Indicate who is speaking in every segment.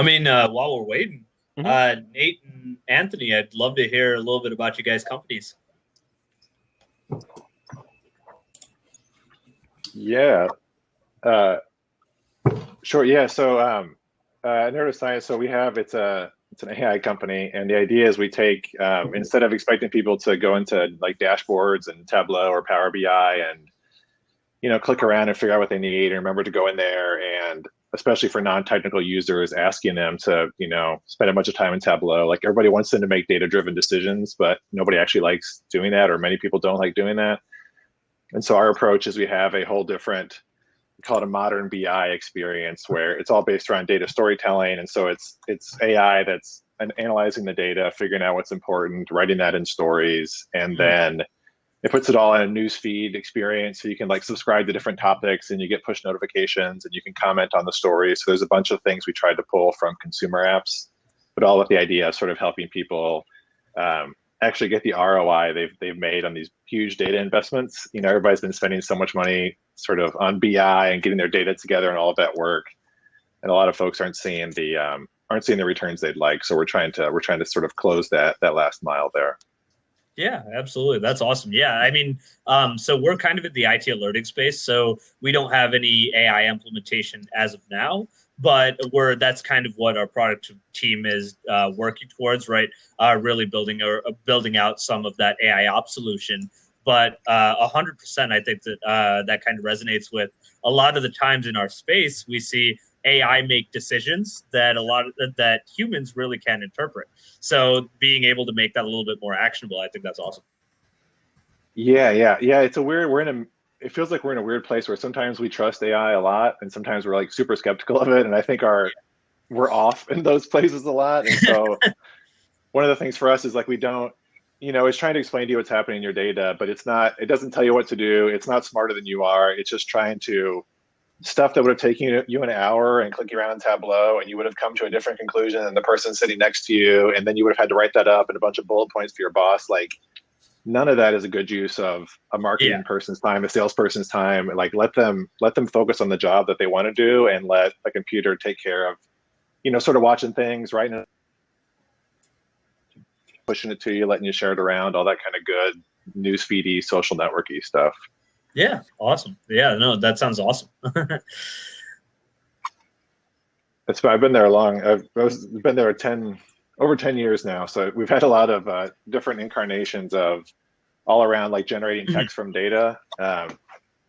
Speaker 1: While we're waiting,
Speaker 2: Mhm.
Speaker 1: Nate and Anthony, I'd love to hear a little bit about you guys' companies.
Speaker 3: Yeah, uh, sure. Yeah. So, neuroscience. So we have it's an AI company, and the idea is we take instead of expecting people to go into like dashboards and Tableau or Power BI and click around and figure out what they need and remember to go in there, and especially for non-technical users, asking them to spend a bunch of time in Tableau. Like everybody wants them to make data-driven decisions, but nobody actually likes doing that, or many people don't like doing that. And so our approach is we have a whole different, we call it a modern BI experience, where it's all based around data storytelling. And so it's AI that's analyzing the data, figuring out what's important, writing that in stories, and then it puts it all in a news feed experience. So you can like subscribe to different topics and you get push notifications and you can comment on the stories. So there's a bunch of things we tried to pull from consumer apps, but all with the idea of sort of helping people actually get the ROI they've made on these huge data investments. Everybody's been spending so much money sort of on BI and getting their data together and all of that work, and a lot of folks aren't seeing the returns they'd like. So we're trying to sort of close that last mile there.
Speaker 1: Yeah, absolutely. That's awesome. Yeah, so we're kind of in the IT alerting space, so we don't have any AI implementation as of now, but that's kind of what our product team is working towards, right? Really building out some of that AI ops solution. But 100%, I think that that kind of resonates with a lot of the times in our space. We see AI make decisions that humans really can't interpret. So being able to make that a little bit more actionable, I think that's awesome.
Speaker 3: Yeah. It's a weird. It feels like we're in a weird place where sometimes we trust AI a lot, and sometimes we're like super skeptical of it. And I think we're off in those places a lot. And so one of the things for us is like we don't, it's trying to explain to you what's happening in your data, but it doesn't tell you what to do. It's not smarter than you are. It's just trying to stuff that would have taken you an hour and clicking around in Tableau, and you would have come to a different conclusion than the person sitting next to you, and then you would have had to write that up in a bunch of bullet points for your boss. Like none of that is a good use of a marketing person's time, a salesperson's time. Like let them focus on the job that they want to do, and let the computer take care of, sort of watching things, writing, pushing it to you, letting you share it around, all that kind of good newsfeedy, social networky stuff.
Speaker 1: Yeah, awesome. Yeah, no, that sounds awesome.
Speaker 3: I've been there I've been there over 10 years now. So we've had a lot of different incarnations of all around like generating text from data.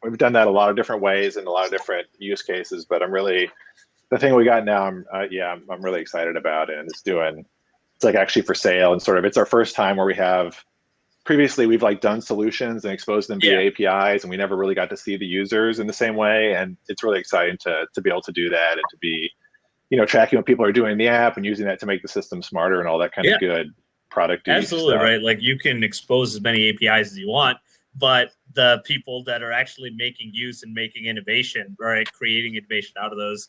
Speaker 3: We've done that a lot of different ways and a lot of different use cases, but the thing we got now, I'm really excited about it, and it's like actually for sale, and sort of, it's our first time where previously we've like done solutions and exposed them via APIs, and we never really got to see the users in the same way. And it's really exciting to be able to do that, and to be, tracking what people are doing in the app and using that to make the system smarter and all that kind of good product.
Speaker 1: Absolutely
Speaker 3: stuff.
Speaker 1: right. Like you can expose as many APIs as you want, but the people that are actually making use and making innovation, right, creating innovation out of those,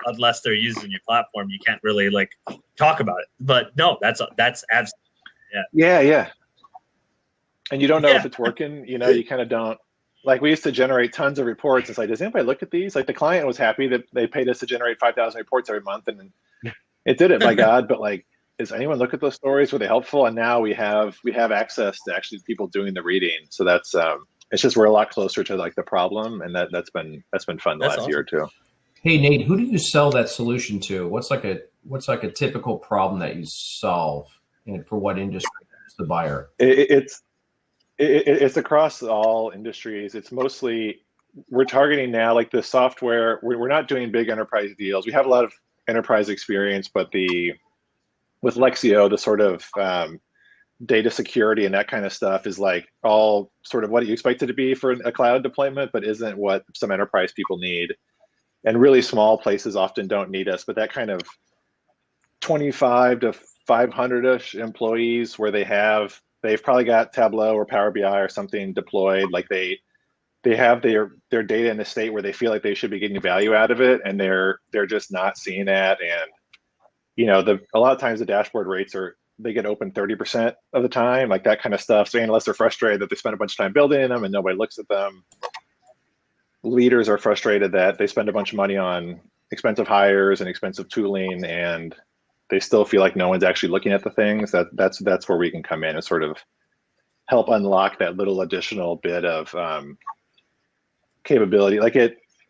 Speaker 1: unless they're using your platform, you can't really like talk about it. But no, that's absolutely
Speaker 3: yeah. And you don't know if it's working. You kind of don't. Like we used to generate tons of reports. It's like, does anybody look at these? Like the client was happy that they paid us to generate 5,000 reports every month, and it did it by God. But like, does anyone look at those stories? Were they helpful? And now we have access to actually people doing the reading. So that's it's just we're a lot closer to like the problem, and that's been fun the last year or two.
Speaker 2: Hey Nate, who do you sell that solution to? What's like a typical problem that you solve, and for what industry is the buyer?
Speaker 3: It's across all industries. It's mostly, we're targeting now like the software. We're not doing big enterprise deals. We have a lot of enterprise experience, but with Lexio, the sort of data security and that kind of stuff is like all sort of what you expect it to be for a cloud deployment, but isn't what some enterprise people need. And really small places often don't need us, but that kind of 25 to 500-ish employees where they've probably got Tableau or Power BI or something deployed. Like they have their data in a state where they feel like they should be getting value out of it, and they're just not seeing that. And a lot of times the dashboard rates they get open 30% of the time, like that kind of stuff. So unless they're frustrated that they spend a bunch of time building them and nobody looks at them, leaders are frustrated that they spend a bunch of money on expensive hires and expensive tooling, and they still feel like no one's actually looking at the things. That's where we can come in and sort of help unlock that little additional bit of capability. Like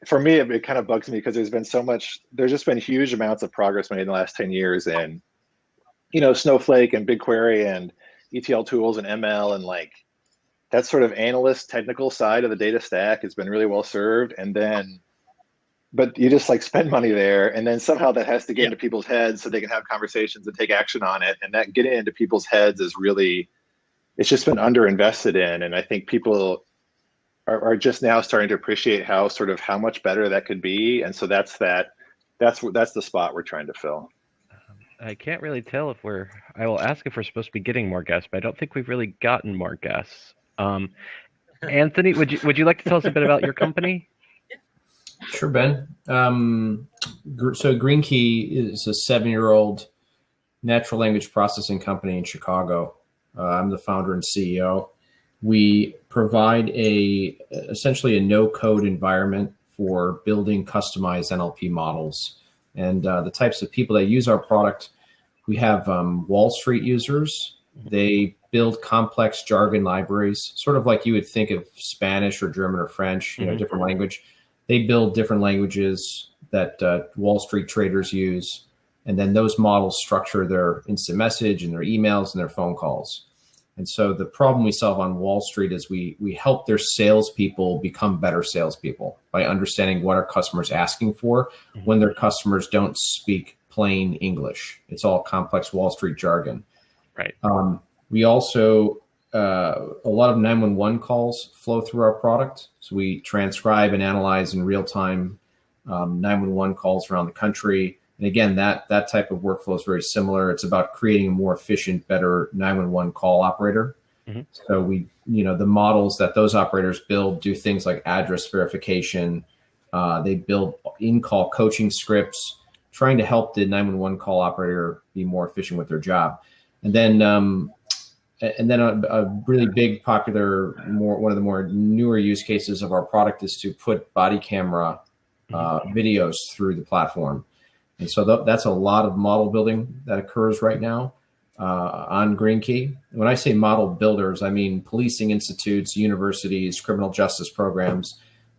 Speaker 3: for me, it kind of bugs me because there's just been huge amounts of progress made in the last 10 years in, Snowflake and BigQuery and ETL tools and ML, and like that sort of analyst technical side of the data stack has been really well served. But you just like spend money there, and then somehow that has to get into people's heads so they can have conversations and take action on it. And that getting into people's heads is really, it's just been underinvested in. And I think people are just now starting to appreciate how much better that could be. And so that's the spot we're trying to fill.
Speaker 4: I can't really tell I will ask if we're supposed to be getting more guests, but I don't think we've really gotten more guests. Anthony, would you like to tell us a bit about your company?
Speaker 2: Sure, Ben. So Green Key is a 7-year-old natural language processing company in Chicago. I'm the founder and CEO. We provide essentially a no-code environment for building customized NLP models. And the types of people that use our product, we have Wall Street users. They build complex jargon libraries, sort of like you would think of Spanish or German or French, different language. They build different languages that Wall Street traders use. And then those models structure their instant message and their emails and their phone calls. And so the problem we solve on Wall Street is we help their salespeople become better salespeople by understanding what our customers are asking for when their customers don't speak plain English. It's all complex Wall Street jargon.
Speaker 4: Right.
Speaker 2: We also, a lot of 911 calls flow through our product. So we transcribe and analyze in real time 911 calls around the country. And again, that type of workflow is very similar. It's about creating a more efficient, better 911 call operator. Mm-hmm. So the models that those operators build do things like address verification. They build in-call coaching scripts, trying to help the 911 call operator be more efficient with their job. And then a really big, popular, one of the more newer use cases of our product is to put body camera videos through the platform. And so that's a lot of model building that occurs right now on Green Key. When I say model builders, I mean policing institutes, universities, criminal justice programs.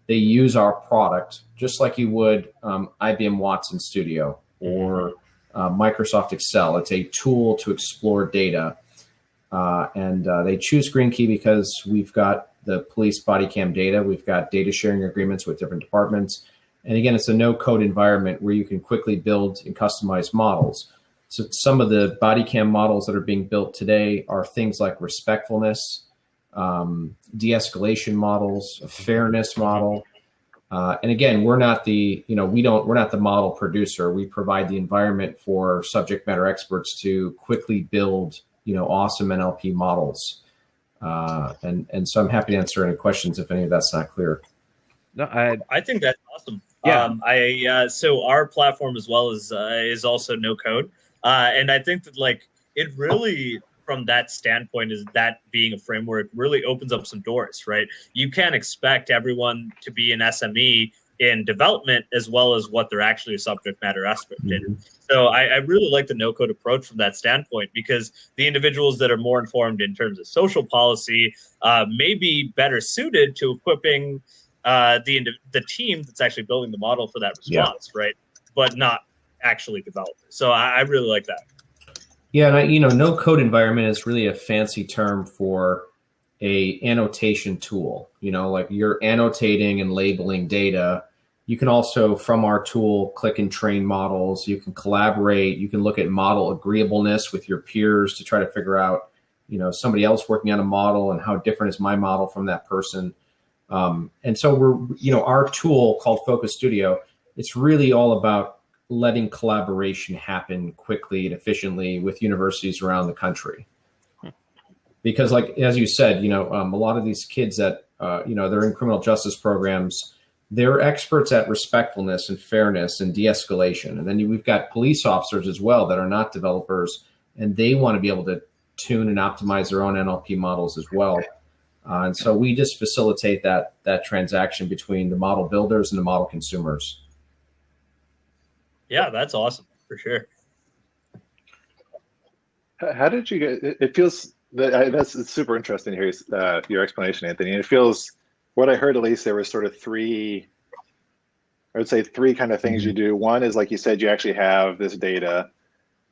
Speaker 2: They use our product just like you would IBM Watson Studio or Microsoft Excel. It's a tool to explore data. And they choose Green Key because we've got the police body cam data. We've got data sharing agreements with different departments. And again, it's a no-code environment where you can quickly build and customize models. So some of the body cam models that are being built today are things like respectfulness, de-escalation models, a fairness model. And again, we're not the model producer. We provide the environment for subject matter experts to quickly build, awesome NLP models. And so I'm happy to answer any questions if any of that's not clear.
Speaker 4: No,
Speaker 1: I think that's awesome.
Speaker 4: Yeah.
Speaker 1: So our platform as well is also no code. And I think that it really, from that standpoint, is that being a framework really opens up some doors, right? You can't expect everyone to be an SME in development as well as what they're actually a subject matter expert in. So I really like the no-code approach from that standpoint, because the individuals that are more informed in terms of social policy may be better suited to equipping the team that's actually building the model for that response, right? But not actually developers. So I really like that.
Speaker 2: Yeah, and no-code environment is really a fancy term for a annotation tool. Like you're annotating and labeling data. You can also, from our tool, click and train models. You can collaborate. You can look at model agreeableness with your peers to try to figure out, somebody else working on a model and how different is my model from that person. And so our tool called Focus Studio, it's really all about letting collaboration happen quickly and efficiently with universities around the country. Because as you said, a lot of these kids that, they're in criminal justice programs, they're experts at respectfulness and fairness and de-escalation. And then we've got police officers as well that are not developers, and they want to be able to tune and optimize their own NLP models as well. And so we just facilitate that transaction between the model builders and the model consumers.
Speaker 1: Yeah, that's awesome for sure.
Speaker 3: How did you get? It feels that's it's super interesting to hear your explanation, Anthony. And it feels what I heard at least there was sort of three. I would say three kind of things you do. One is like you said, you actually have this data,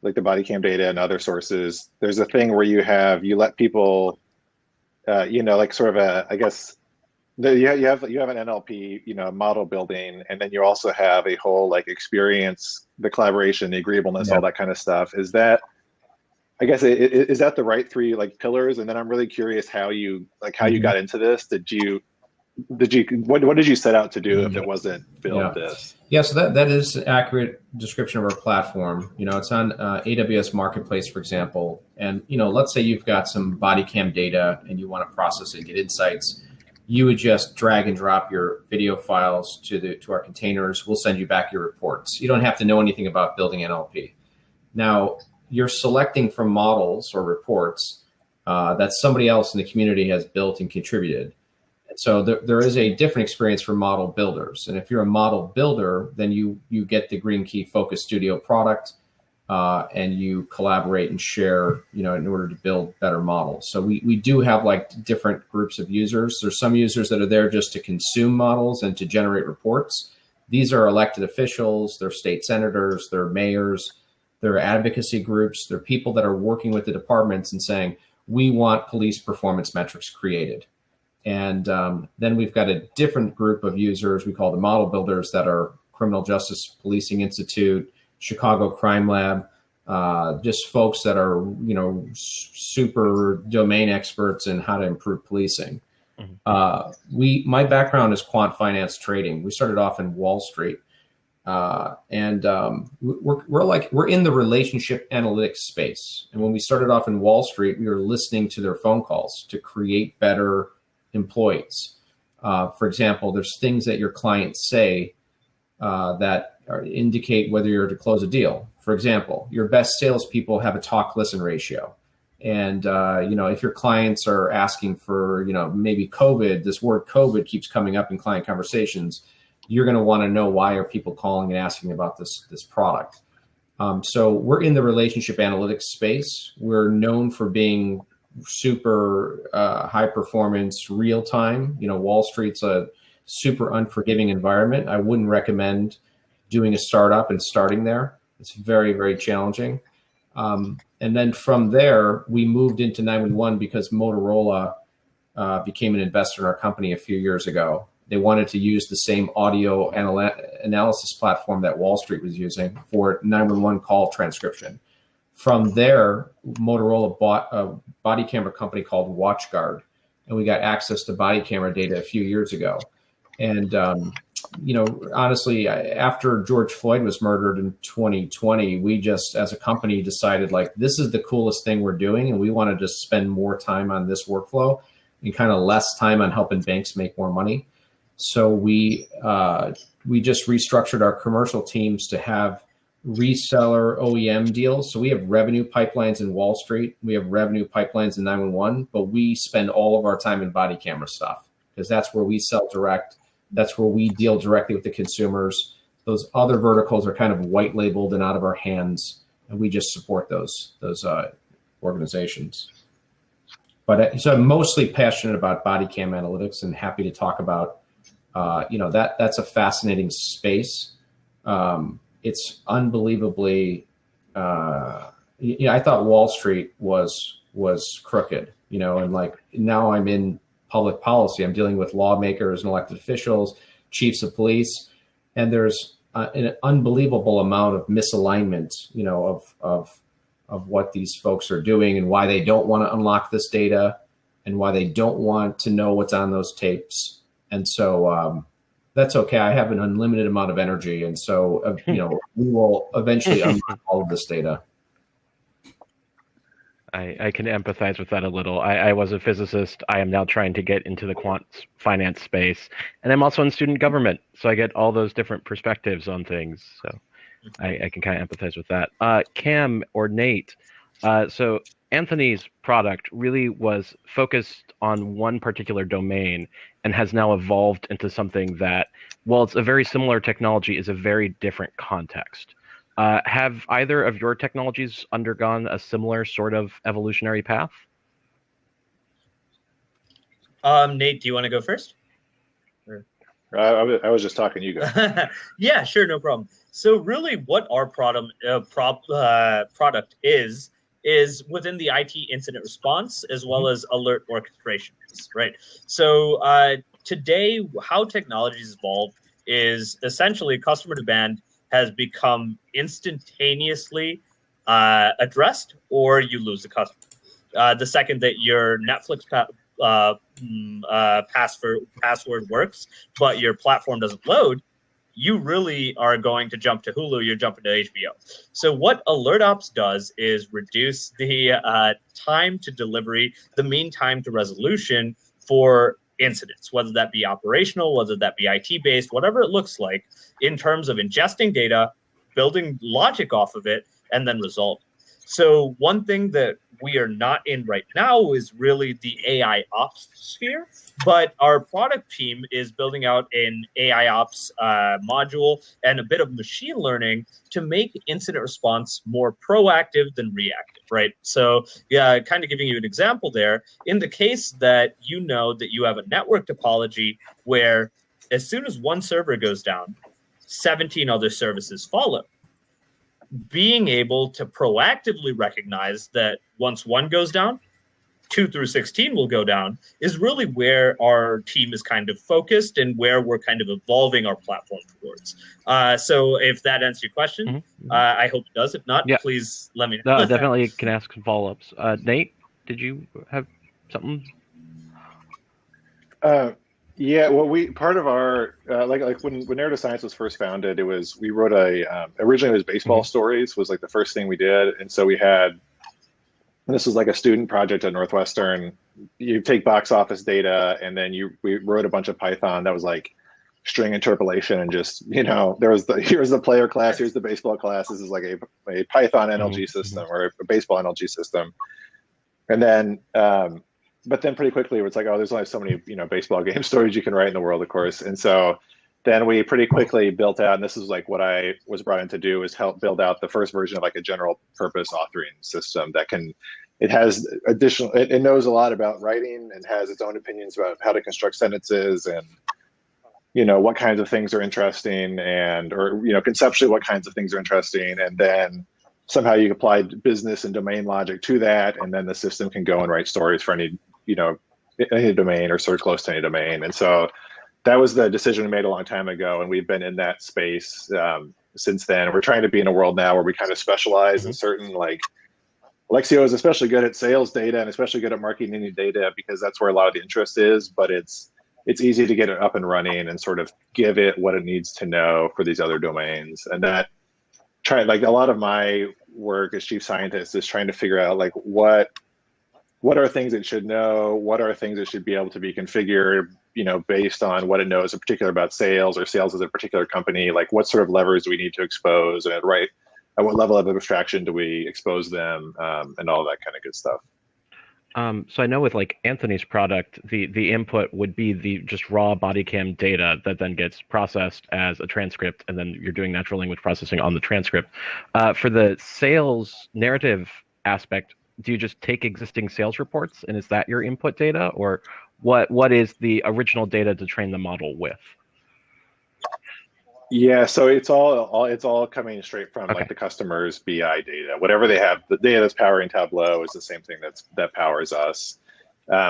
Speaker 3: like the body cam data and other sources. There's a thing where you let people, like sort of I guess you have an NLP, model building, and then you also have a whole like experience, the collaboration, the agreeableness, all that kind of stuff. Is that, I guess, is that the right three like pillars? And then I'm really curious how you got into this. What did you set out to do if it wasn't build this?
Speaker 2: Yeah, so that is an accurate description of our platform. It's on AWS Marketplace, for example. And, let's say you've got some body cam data and you want to process it and get insights. You would just drag and drop your video files to our containers. We'll send you back your reports. You don't have to know anything about building NLP. Now, you're selecting from models or reports that somebody else in the community has built and contributed. So there is a different experience for model builders. And if you're a model builder, then you get the Green Key Focus Studio product and you collaborate and share, in order to build better models. So we do have like different groups of users. There's some users that are there just to consume models and to generate reports. These are elected officials, they're state senators, they're mayors, they're advocacy groups, they're people that are working with the departments and saying, we want police performance metrics created. And then we've got a different group of users we call the model builders that are Criminal Justice Policing Institute, Chicago Crime Lab, just folks that are, super domain experts in how to improve policing. Mm-hmm. My background is quant finance trading. We started off in Wall Street. We're in the relationship analytics space. And when we started off in Wall Street, we were listening to their phone calls to create better employees. For example, there's things that your clients say that indicate whether you're to close a deal. For example, your best salespeople have a talk-listen ratio. And, if your clients are asking for, maybe COVID, this word COVID keeps coming up in client conversations, you're going to want to know why are people calling and asking about this product. So we're in the relationship analytics space. We're known for being super high performance, real time. Wall Street's a super unforgiving environment. I wouldn't recommend doing a startup and starting there. It's very, very challenging. And then from there, we moved into 911 because Motorola became an investor in our company a few years ago. They wanted to use the same audio analysis platform that Wall Street was using for 911 call transcription. From there, Motorola bought a body camera company called WatchGuard, and we got access to body camera data a few years ago. And, honestly, after George Floyd was murdered in 2020, we just, as a company, decided, like, this is the coolest thing we're doing, and we want to just spend more time on this workflow and kind of less time on helping banks make more money. So we just restructured our commercial teams to have reseller OEM deals. So we have revenue pipelines in Wall Street. We have revenue pipelines in 911, but we spend all of our time in body camera stuff because that's where we sell direct. That's where we deal directly with the consumers. Those other verticals are kind of white labeled and out of our hands, and we just support those organizations. But so I'm mostly passionate about body cam analytics and happy to talk about, that's a fascinating space. It's unbelievably, I thought Wall Street was crooked, and like now I'm in public policy. I'm dealing with lawmakers and elected officials, chiefs of police, and there's an unbelievable amount of misalignment, of what these folks are doing and why they don't want to unlock this data and why they don't want to know what's on those tapes. And so that's okay. I have an unlimited amount of energy. And so, we will eventually unlock all of this data.
Speaker 4: I can empathize with that a little. I was a physicist. I am now trying to get into the quant finance space. And I'm also in student government. So I get all those different perspectives on things. So I can kind of empathize with that. Cam or Nate, so Anthony's product really was focused on one particular domain and has now evolved into something that, while it's a very similar technology, is a very different context. Have either of your technologies undergone a similar sort of evolutionary path?
Speaker 1: Nate, do you want to go first?
Speaker 3: I was just talking. You go.
Speaker 1: Yeah, sure, no problem. So really, what our product is within the IT incident response as well as alert orchestration, right? So today, how technologies evolve is essentially customer demand has become instantaneously addressed, or you lose the customer. The second that your Netflix password works, but your platform doesn't load, you really are going to jump to Hulu, you're jumping to HBO. So what AlertOps does is reduce the time to delivery, the mean time to resolution for incidents, whether that be operational, whether that be IT-based, whatever it looks like, in terms of ingesting data, building logic off of it, and then resolving. So one thing that we are not in right now is really the AI ops sphere, but our product team is building out an AI ops module and a bit of machine learning to make incident response more proactive than reactive, right? So yeah, kind of giving you an example there, in the case that you know that you have a network topology where as soon as one server goes down, 17 other services follow. Being able to proactively recognize that once one goes down, 2 through 16 will go down is really where our team is kind of focused and where we're kind of evolving our platform towards. So if that answers your question, I hope it does. If not, please let me know.
Speaker 4: No, definitely can ask some follow-ups. Nate, did you have something?
Speaker 3: Yeah, well, part of our like when Narrative Science was first founded, we wrote originally it was baseball stories was like the first thing we did, and so this was like a student project at Northwestern. You take box office data, and then we wrote a bunch of Python that was like string interpolation, and just here's the player class, here's the baseball class. This is like a Python NLG system or a baseball NLG system, and then. But then pretty quickly, it's like, oh, there's only so many, baseball game stories you can write in the world, of course. And so then we pretty quickly built out, and this is like what I was brought in to do, is help build out the first version of like a general purpose authoring system it knows a lot about writing and has its own opinions about how to construct sentences and, what kinds of things are interesting or conceptually what kinds of things are interesting. And then somehow you apply business and domain logic to that, and then the system can go and write stories for any domain or sort of close to any domain. And so that was the decision we made a long time ago, and we've been in that space since then. We're trying to be in a world now where we kind of specialize in certain, like Alexio is especially good at sales data and especially good at marketing data because that's where a lot of the interest is, but it's easy to get it up and running and sort of give it what it needs to know for these other domains. And that a lot of my work as chief scientist is trying to figure out like what are things it should know, what are things it should be able to be configured, based on what it knows in particular about sales or sales as a particular company, like what sort of levers do we need to expose and at what level of abstraction do we expose them, and all that kind of good stuff.
Speaker 4: So I know with like Anthony's product, the input would be the just raw body cam data that then gets processed as a transcript, and then you're doing natural language processing on the transcript. For the sales narrative aspect, do you just take existing sales reports and is that your input data, or what is the original data to train the model with?
Speaker 3: Yeah, so it's all coming straight from like the customer's BI data. Whatever they have, the data that's powering Tableau is the same thing that powers us.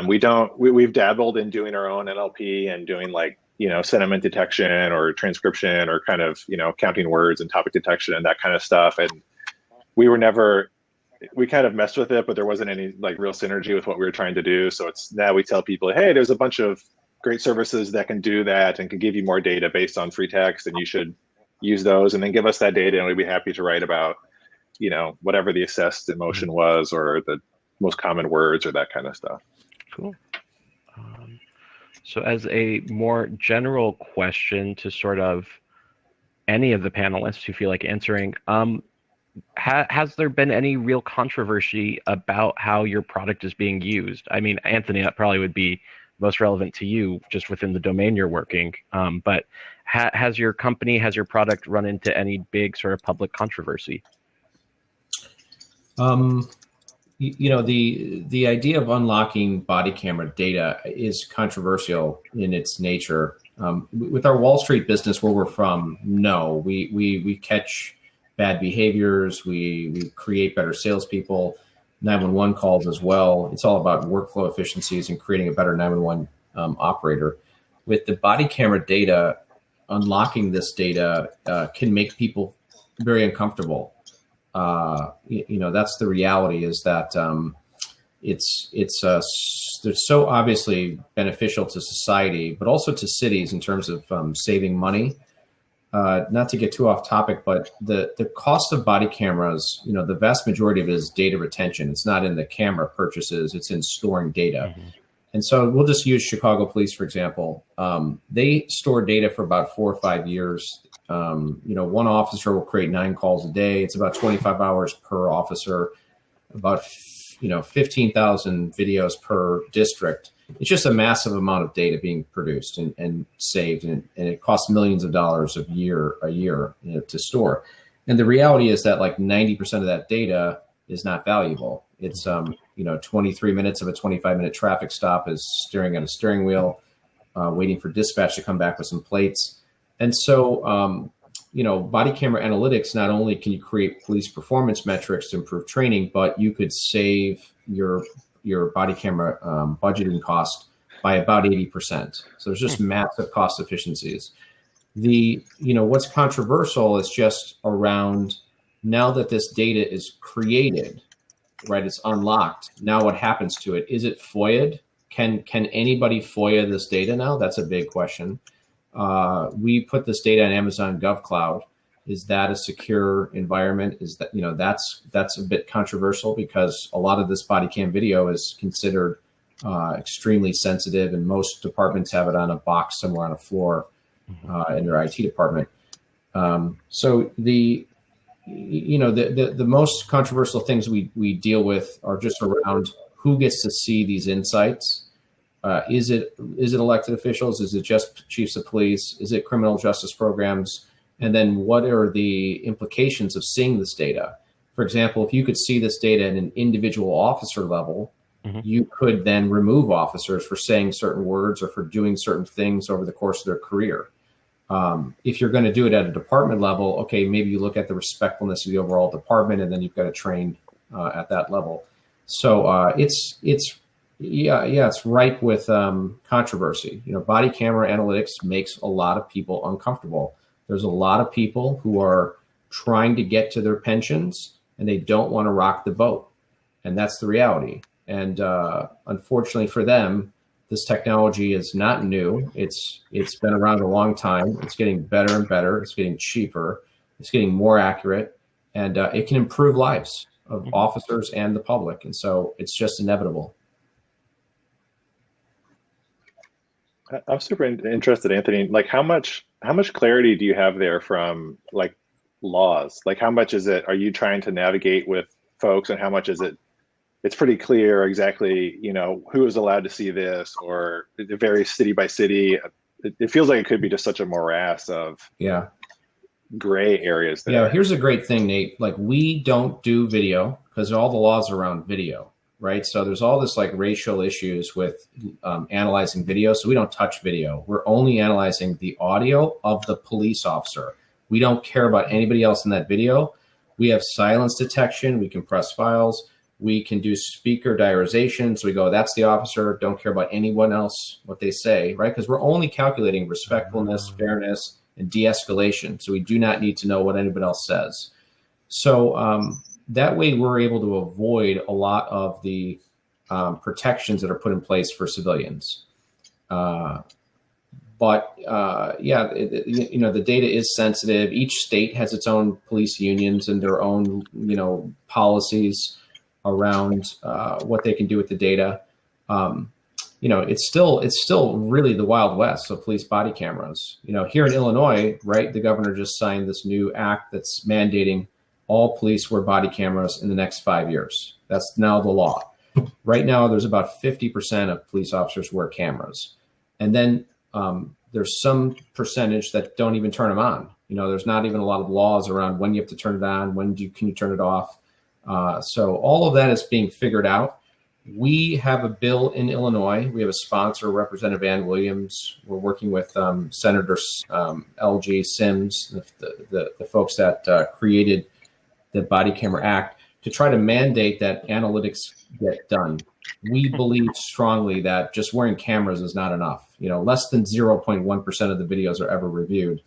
Speaker 3: We've dabbled in doing our own NLP and doing like sentiment detection or transcription or kind of counting words and topic detection and that kind of stuff. And we kind of messed with it, but there wasn't any like real synergy with what we were trying to do. So now we tell people, hey, there's a bunch of great services that can do that and can give you more data based on free text, and you should use those and then give us that data, and we'd be happy to write about whatever the assessed emotion was or the most common words or that kind of stuff.
Speaker 4: Cool. So as a more general question to sort of any of the panelists who feel like answering, has there been any real controversy about how your product is being used? I mean, Anthony, that probably would be most relevant to you just within the domain you're working. But has your company, has your product run into any big sort of public controversy?
Speaker 2: The idea of unlocking body camera data is controversial in its nature. With our Wall Street business, where we're from, no, we catch bad behaviors. We create better salespeople, 911 calls as well. It's all about workflow efficiencies and creating a better 911 operator. With the body camera data, unlocking this data can make people very uncomfortable. That's the reality, is that they're so obviously beneficial to society, but also to cities in terms of saving money. Not to get too off topic, but the cost of body cameras, the vast majority of it is data retention. It's not in the camera purchases, it's in storing data. Mm-hmm. And so we'll just use Chicago Police, for example. They store data for about 4 or 5 years. One officer will create 9 calls a day. It's about 25 hours per officer, about 15,000 videos per district. It's just a massive amount of data being produced and saved, and it costs millions of dollars a year to store. And the reality is that like 90% of that data is not valuable. It's 23 minutes of a 25-minute traffic stop is staring at a steering wheel, waiting for dispatch to come back with some plates. And so, body camera analytics, not only can you create police performance metrics to improve training, but you could save your body camera budgeting cost by about 80%. So there's just massive cost efficiencies. What's controversial is just around, now that this data is created, right? It's unlocked. Now what happens to it? Is it FOIA'd? Can anybody FOIA this data now? That's a big question. We put this data on Amazon GovCloud. Is that a secure environment? Is that, that's a bit controversial, because a lot of this body cam video is considered extremely sensitive, and most departments have it on a box somewhere on a floor in their IT department. So the most controversial things we deal with are just around who gets to see these insights. Is it elected officials? Is it just chiefs of police? Is it criminal justice programs? And then what are the implications of seeing this data? For example, if you could see this data at an individual officer level, mm-hmm. you could then remove officers for saying certain words or for doing certain things over the course of their career. If you're going to do it at a department level, okay, maybe you look at the respectfulness of the overall department, and then you've got to train at that level. So it's ripe with controversy. Body camera analytics makes a lot of people uncomfortable. There's a lot of people who are trying to get to their pensions, and they don't want to rock the boat. And that's the reality. And unfortunately for them, this technology is not new. It's been around a long time. It's getting better and better. It's getting cheaper. It's getting more accurate, and it can improve lives of mm-hmm. officers and the public. And so it's just inevitable.
Speaker 3: I'm super interested, Anthony. Like, how much clarity do you have there from like laws? Like, how much is it? Are you trying to navigate with folks, and how much is it? It's pretty clear exactly, who is allowed to see this, or it varies city by city. It feels like it could be just such a morass of gray areas there.
Speaker 2: Yeah, here's a great thing, Nate. Like, we don't do video because all the laws are around video. Right. So there's all this like racial issues with analyzing video. So we don't touch video. We're only analyzing the audio of the police officer. We don't care about anybody else in that video. We have silence detection. We compress files. We can do speaker diarization. So we go, that's the officer. Don't care about anyone else, what they say. Right. Because we're only calculating respectfulness, fairness, and de-escalation. So we do not need to know what anybody else says. So, that way, we're able to avoid a lot of the protections that are put in place for civilians. The data is sensitive. Each state has its own police unions and their own, policies around what they can do with the data. It's still really the Wild West of police body cameras. Here in Illinois, right, the governor just signed this new act that's mandating all police wear body cameras in the next 5 years. That's now the law. Right now, there's about 50% of police officers wear cameras. And then there's some percentage that don't even turn them on. There's not even a lot of laws around when you have to turn it on, can you turn it off. So all of that is being figured out. We have a bill in Illinois. We have a sponsor, Representative Ann Williams. We're working with Senator LG Sims, the folks that created the Body Camera Act, to try to mandate that analytics get done. We believe strongly that just wearing cameras is not enough. Less than 0.1% of the videos are ever reviewed.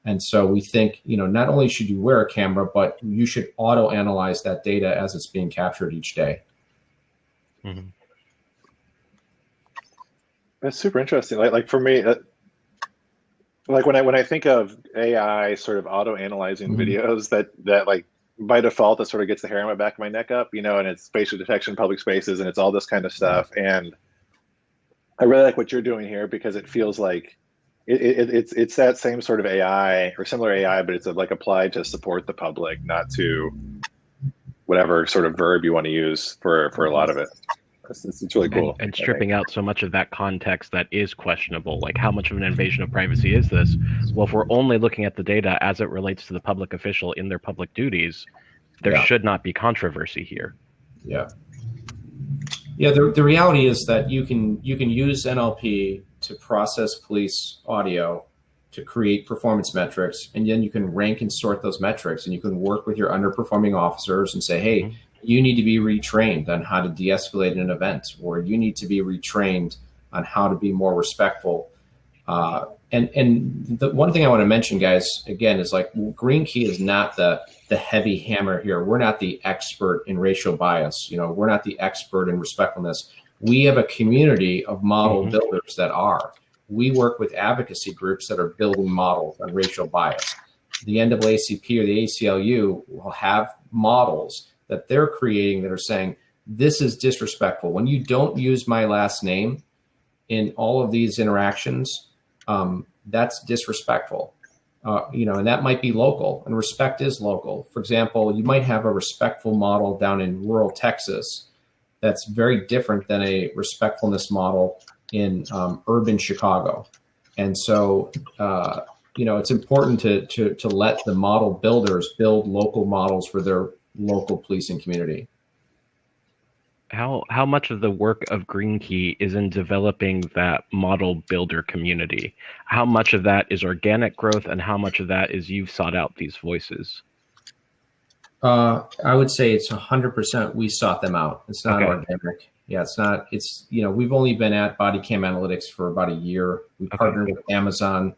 Speaker 2: And so we think, not only should you wear a camera, but you should auto-analyze that data as it's being captured each day.
Speaker 4: Mm-hmm.
Speaker 3: That's super interesting. Like for me, like when I think of AI sort of auto-analyzing videos, that like by default, that sort of gets the hair on my back of my neck up, and it's facial detection, public spaces, and it's all this kind of stuff. And I really like what you're doing here, because it feels like it's that same sort of AI or similar AI, but it's like applied to support the public, not to whatever sort of verb you want to use for a lot of it. It's really cool.
Speaker 4: And stripping out so much of that context that is questionable, like how much of an invasion of privacy is this? Well, if we're only looking at the data as it relates to the public official in their public duties, there should not be controversy here.
Speaker 2: Yeah. The reality is that you can use NLP to process police audio to create performance metrics, and then you can rank and sort those metrics, and you can work with your underperforming officers and say, hey, you need to be retrained on how to de-escalate an event, or you need to be retrained on how to be more respectful. And the one thing I want to mention, guys, again, is like Green Key is not the heavy hammer here. We're not the expert in racial bias. We're not the expert in respectfulness. We have a community of model builders that are. We work with advocacy groups that are building models on racial bias. The NAACP or the ACLU will have models that they're creating that are saying, this is disrespectful. When you don't use my last name in all of these interactions, that's disrespectful. And that might be local, and respect is local. For example, you might have a respectful model down in rural Texas that's very different than a respectfulness model in urban Chicago. And so, it's important to let the model builders build local models for their local policing community.
Speaker 4: How much of the work of Green Key is in developing that model builder community? How much of that is organic growth, and how much of that is you've sought out these voices?
Speaker 2: I would say it's 100% we sought them out. It's not organic. Yeah, it's not. It's, we've only been at Body Cam Analytics for about a year. We partnered with Amazon.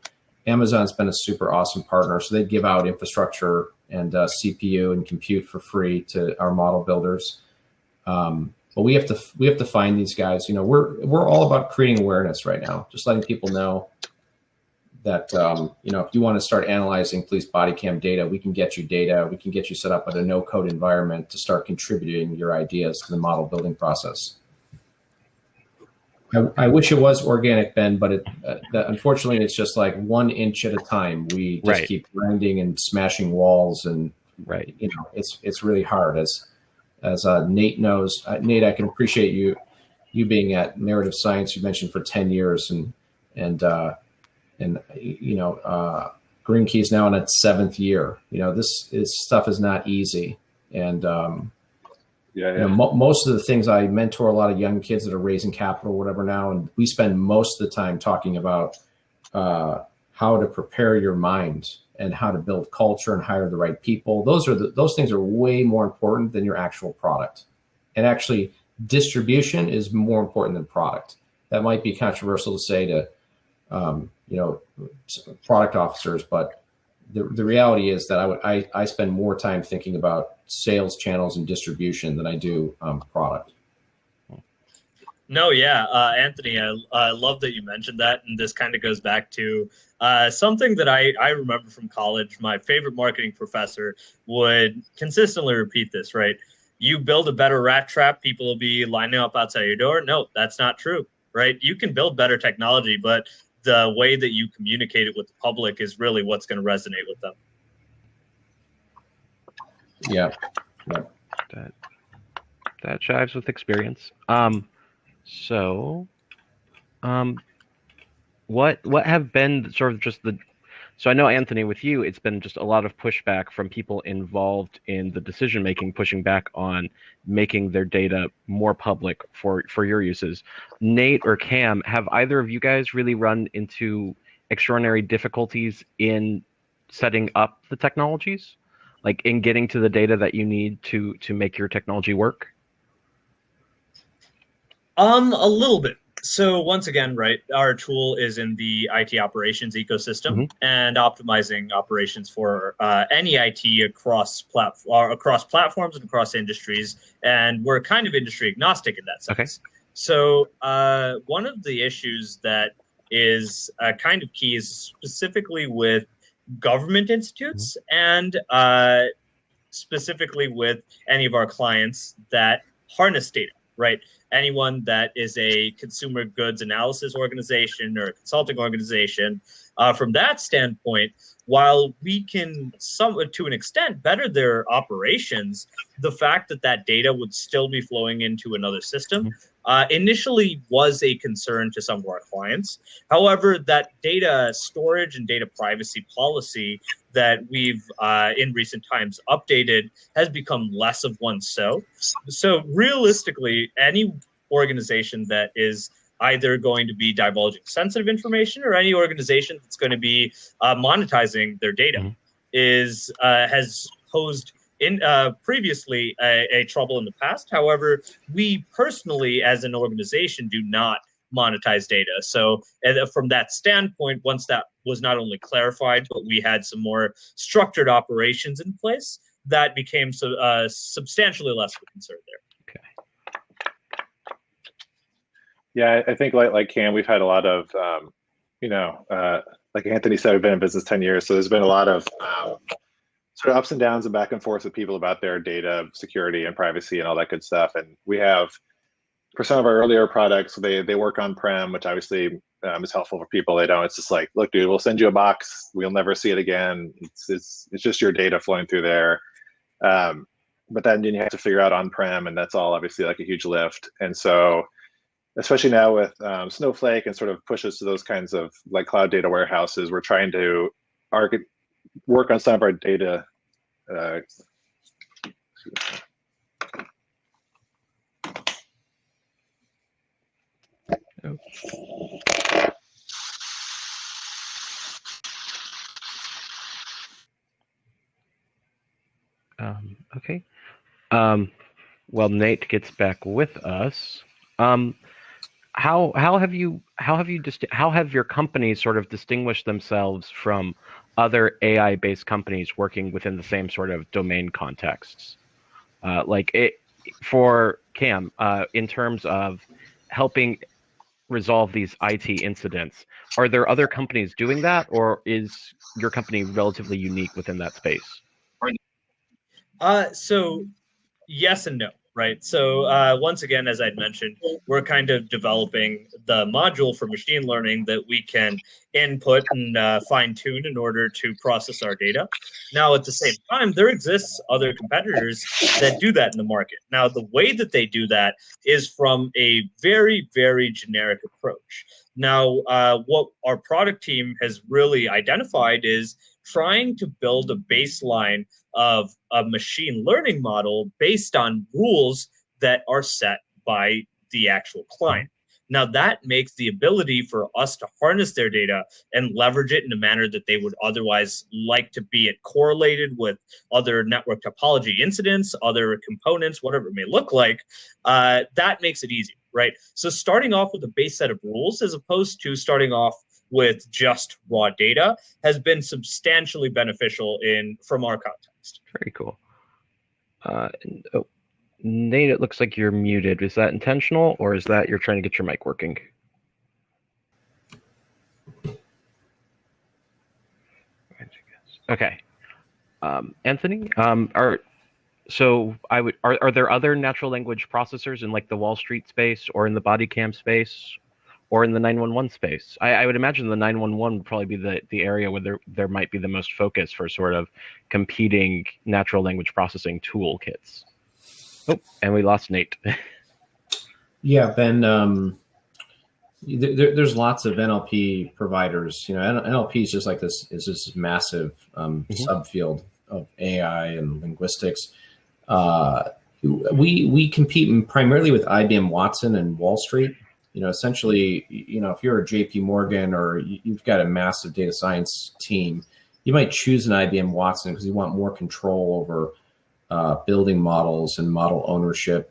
Speaker 2: Amazon's been a super awesome partner. So they give out infrastructure and CPU and compute for free to our model builders. But we have to find these guys. We're all about creating awareness right now, just letting people know that if you want to start analyzing police body cam data, we can get you data. We can get you set up with a no-code environment to start contributing your ideas to the model building process. I wish it was organic, Ben, but unfortunately, it's just like 1 inch at a time. We just keep grinding and smashing walls, and it's really hard. As Nate knows, Nate, I can appreciate you being at Narrative Science. You mentioned for 10 years, and Green Key is now in its 7th year. This stuff is not easy, and most of the things, I mentor a lot of young kids that are raising capital, or whatever now, and we spend most of the time talking about how to prepare your mind and how to build culture and hire the right people. Those things are way more important than your actual product. And actually, distribution is more important than product. That might be controversial to say to product officers, but the reality is that I spend more time thinking about sales channels and distribution than I do product.
Speaker 1: No, yeah, Anthony, I love that you mentioned that, and this kind of goes back to something that I remember from college. My favorite marketing professor would consistently repeat this, right? You build a better rat trap, people will be lining up outside your door. No, that's not true, right? You can build better technology, but the way that you communicate it with the public is really what's going to resonate with them.
Speaker 4: That jives with experience. So, what have been sort of just the so I know, Anthony, with you, it's been just a lot of pushback from people involved in the decision making, pushing back on making their data more public for your uses. Nate or Cam, have either of you guys really run into extraordinary difficulties in setting up the technologies, like in getting to the data that you need to make your technology work?
Speaker 1: A little bit. So once again, right, our tool is in the IT operations ecosystem and optimizing operations for any IT across platforms and across industries, and we're kind of industry agnostic in that sense.
Speaker 4: Okay.
Speaker 1: So one of the issues that is kind of key is specifically with government institutes and specifically with any of our clients that harness data, right? Anyone that is a consumer goods analysis organization or a consulting organization, from that standpoint, while we can somewhat to an extent better their operations, the fact that that data would still be flowing into another system initially was a concern to some of our clients. However, that data storage and data privacy policy that we've in recent times updated has become less of one. So realistically, any organization that is either going to be divulging sensitive information or any organization that's going to be monetizing their data has posed in previously a trouble in the past. However, we personally, as an organization, do not monetize data. So from that standpoint, once that was not only clarified, but we had some more structured operations in place, that became substantially less of a concern there.
Speaker 3: Yeah, I think like Cam, we've had a lot of, like Anthony said, we've been in business 10 years. So there's been a lot of sort of ups and downs and back and forth with people about their data security and privacy and all that good stuff. And we have, for some of our earlier products, they work on-prem, which obviously is helpful for people. They don't, it's just like, look, dude, we'll send you a box. We'll never see it again. It's just your data flowing through there. But then you have to figure out on-prem, and that's all obviously like a huge lift. And so, especially now with Snowflake and sort of pushes to those kinds of like cloud data warehouses, we're trying to work on some of our data.
Speaker 4: Okay. Well, Nate gets back with us. How have your companies sort of distinguished themselves from other AI-based companies working within the same sort of domain contexts? For Cam, in terms of helping resolve these IT incidents, are there other companies doing that, or is your company relatively unique within that space?
Speaker 1: So yes and no, right? So once again, as I'd mentioned, we're kind of developing the module for machine learning that we can input and fine tune in order to process our data. Now, at the same time, there exists other competitors that do that in the market. Now, the way that they do that is from a very, very generic approach. Now, what our product team has really identified is trying to build a baseline of a machine learning model based on rules that are set by the actual client. Now, that makes the ability for us to harness their data and leverage it in a manner that they would otherwise like to be it correlated with other network topology incidents, other components, whatever it may look like, that makes it easy, right? So starting off with a base set of rules as opposed to starting off with just raw data has been substantially beneficial from our context.
Speaker 4: Very cool. Nate, it looks like you're muted. Is that intentional, or is that you're trying to get your mic working? Okay. Anthony, are there other natural language processors in like the Wall Street space, or in the body cam space, or in the 911 space? I would imagine the 911 would probably be the area where there might be the most focus for sort of competing natural language processing toolkits. Oh, and we lost Nate.
Speaker 2: Yeah, Ben. There's lots of NLP providers. NLP is just like this. Is this massive subfield of AI and linguistics. We compete primarily with IBM Watson and Wall Street. Essentially, if you're a JP Morgan or you've got a massive data science team, you might choose an IBM Watson because you want more control over building models and model ownership.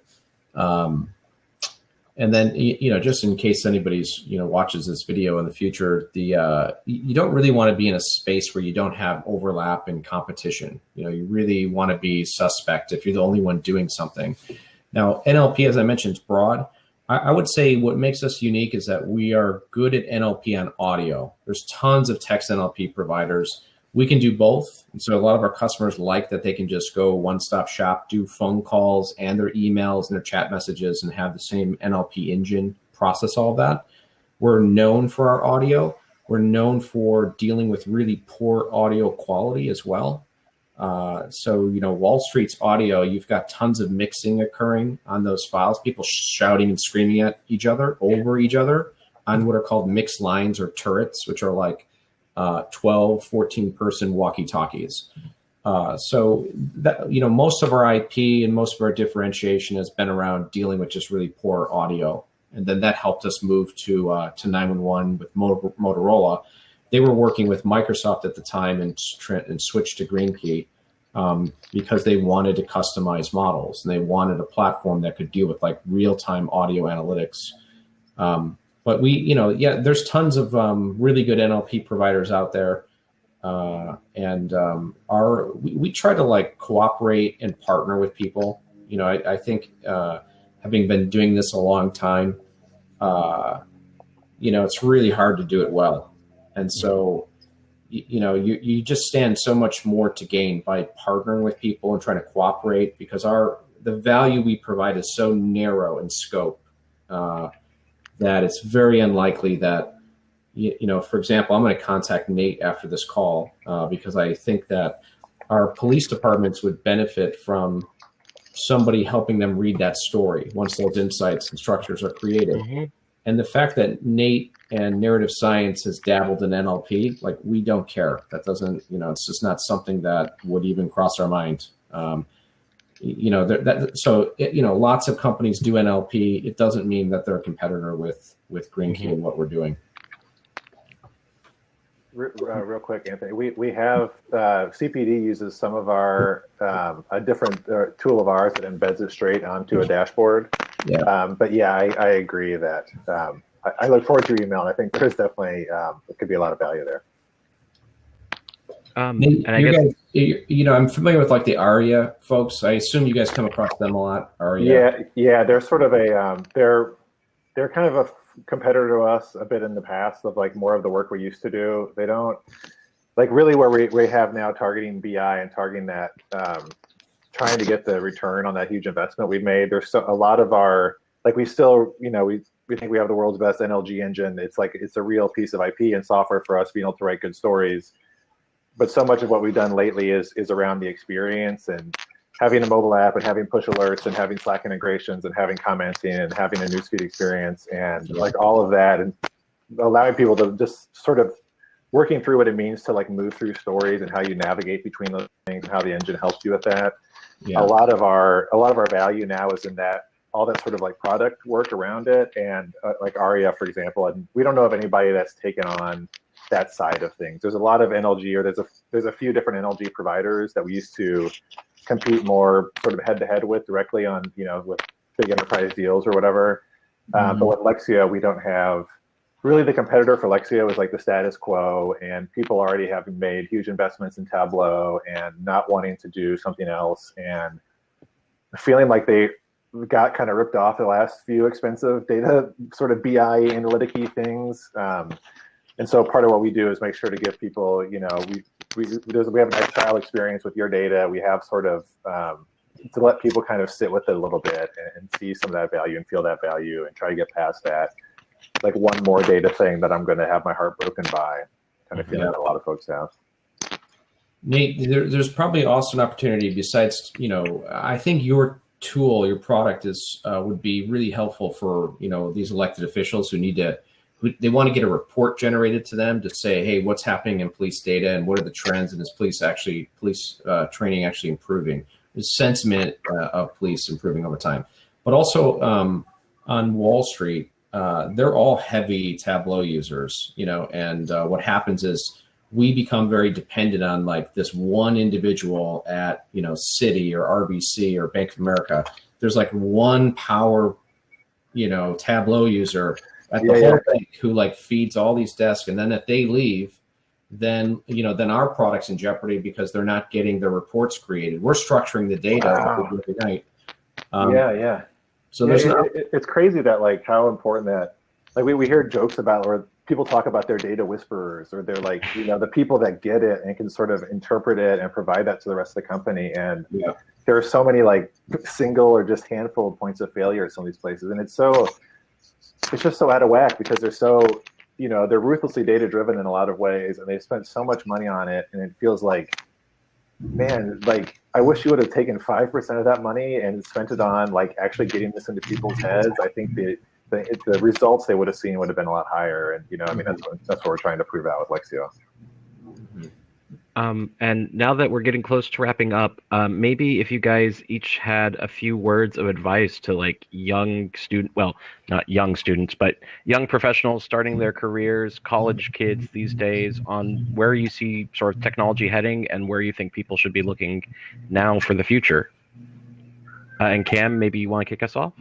Speaker 2: And then, just in case anybody's, watches this video in the future, you don't really want to be in a space where you don't have overlap and competition. You really want to be suspect if you're the only one doing something. Now, NLP, as I mentioned, is broad. I would say what makes us unique is that we are good at NLP on audio. There's tons of text NLP providers. We can do both. And so a lot of our customers like that they can just go one-stop shop, do phone calls and their emails and their chat messages and have the same NLP engine process all of that. We're known for our audio. We're known for dealing with really poor audio quality as well. So Wall Street's audio, you've got tons of mixing occurring on those files, people shouting and screaming at each other, over each other on what are called mixed lines or turrets, which are like 12, 14 person walkie-talkies. So that, most of our IP and most of our differentiation has been around dealing with just really poor audio. And then that helped us move to 911 with Motorola. They were working with Microsoft at the time and switched to GreenKey because they wanted to customize models and they wanted a platform that could deal with like real-time audio analytics. But there's tons of really good NLP providers out there. We try to like cooperate and partner with people. I think having been doing this a long time, it's really hard to do it well. And so, you just stand so much more to gain by partnering with people and trying to cooperate because the value we provide is so narrow in scope that it's very unlikely that, for example, I'm going to contact Nate after this call because I think that our police departments would benefit from somebody helping them read that story once those insights and structures are created. Mm-hmm. And the fact that Nate and narrative science has dabbled in NLP, like we don't care. That doesn't, it's just not something that would even cross our mind. Lots of companies do NLP. It doesn't mean that they're a competitor with GreenKey and what we're doing.
Speaker 3: Real quick, Anthony, we have CPD uses some of our a different tool of ours that embeds it straight onto a dashboard. Yeah. But yeah, I agree that I look forward to your email. And I think there's definitely there could be a lot of value there.
Speaker 2: And I guess I'm familiar with like the ARIA folks. I assume you guys come across them a lot. ARIA.
Speaker 3: Yeah, they're sort of they're kind of a competitor to us a bit in the past of like more of the work we used to do. They don't like really where we have now targeting BI and targeting that trying to get the return on that huge investment we've made. There's a lot of our like we still we think we have the world's best NLG engine. It's like it's a real piece of IP and software for us being able to write good stories. But so much of what we've done lately is around the experience and having a mobile app and having push alerts and having Slack integrations and having commenting and having a newsfeed experience and like all of that and allowing people to just sort of working through what it means to like move through stories and how you navigate between those things and how the engine helps you with that. Yeah. A lot of our value now is in that all that sort of like product work around it and like ARIA, for example. And we don't know of anybody that's taken on that side of things. There's a lot of NLG, or there's a few different NLG providers that we used to compete more sort of head to head with directly on, with big enterprise deals or whatever. But with Lexio, we don't have really the competitor for Lexio is like the status quo and people already having made huge investments in Tableau and not wanting to do something else and feeling like they got kind of ripped off the last few expensive data sort of BI analytic-y things. And so part of what we do is make sure to give people, we have an agile experience with your data. We have sort of to let people kind of sit with it a little bit and see some of that value and feel that value and try to get past that, like one more data thing that I'm going to have my heart broken by. Kind of feeling that a lot of folks have.
Speaker 2: Nate, there's probably also an opportunity besides, I think your tool, your product is would be really helpful for these elected officials they want to get a report generated to them to say, hey, what's happening in police data and what are the trends, and is police training actually improving? Is sentiment of police improving over time? But also on Wall Street, they're all heavy Tableau users, and what happens is we become very dependent on like this one individual at, Citi or RBC or Bank of America. There's like one power, Tableau user at the whole bank who like feeds all these desks. And then if they leave, then our product's in jeopardy because they're not getting the reports created. We're structuring the data every night. So
Speaker 3: it's crazy that like how important that, like we hear jokes about, or people talk about their data whisperers, or they're like, the people that get it and can sort of interpret it and provide that to the rest of the company. And there are so many like single or just handful of points of failure at some of these places. And it's just so out of whack because they're so, they're ruthlessly data driven in a lot of ways, and they've spent so much money on it. And it feels like, man, like I wish you would have taken 5% of that money and spent it on like actually getting this into people's heads. I think the results they would have seen would have been a lot higher. And, that's what we're trying to prove out with Lexio.
Speaker 4: And now that we're getting close to wrapping up, maybe if you guys each had a few words of advice to like not young students, but young professionals starting their careers, college kids these days, on where you see sort of technology heading and where you think people should be looking now for the future. And Cam, maybe you want to kick us off?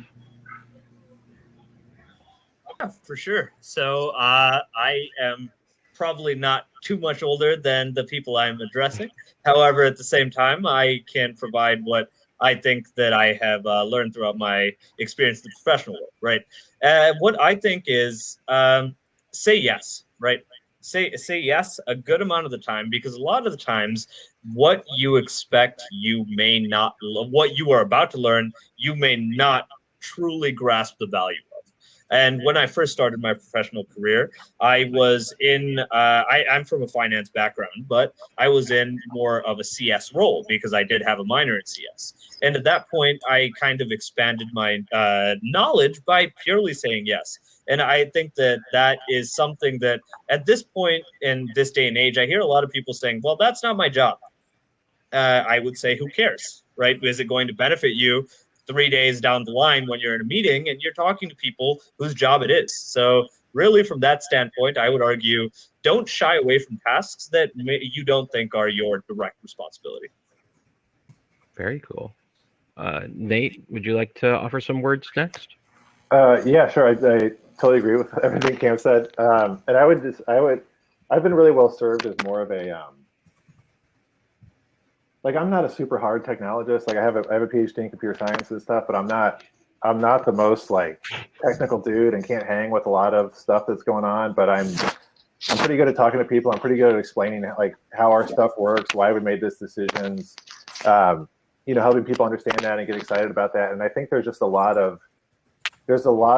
Speaker 1: Yeah, for sure. So I am probably not too much older than the people I'm addressing. However, at the same time, I can provide what I think that I have learned throughout my experience in the professional world, right? What I think is say yes, right? Say yes a good amount of the time, because a lot of the times what you expect, what you are about to learn, you may not truly grasp the value of. And when I first started my professional career, I was in, I'm from a finance background, but I was in more of a CS role because I did have a minor in CS. And at that point, I kind of expanded my knowledge by purely saying yes. And I think that is something that at this point in this day and age, I hear a lot of people saying, well, that's not my job. I would say, who cares, right? Is it going to benefit you 3 days down the line when you're in a meeting and you're talking to people whose job it is? So really, from that standpoint, I would argue, don't shy away from tasks that you don't think are your direct responsibility.
Speaker 4: Very cool. Nate, would you like to offer some words next?
Speaker 3: Yeah, sure. I totally agree with everything Cam said. And I've been really well served as more of a, like I'm not a super hard technologist. Like I have a PhD in computer science and stuff, but I'm not the most like technical dude and can't hang with a lot of stuff that's going on. But I'm pretty good at talking to people. I'm pretty good at explaining like how our stuff works, why we made these decisions, helping people understand that and get excited about that. And I think there's a lot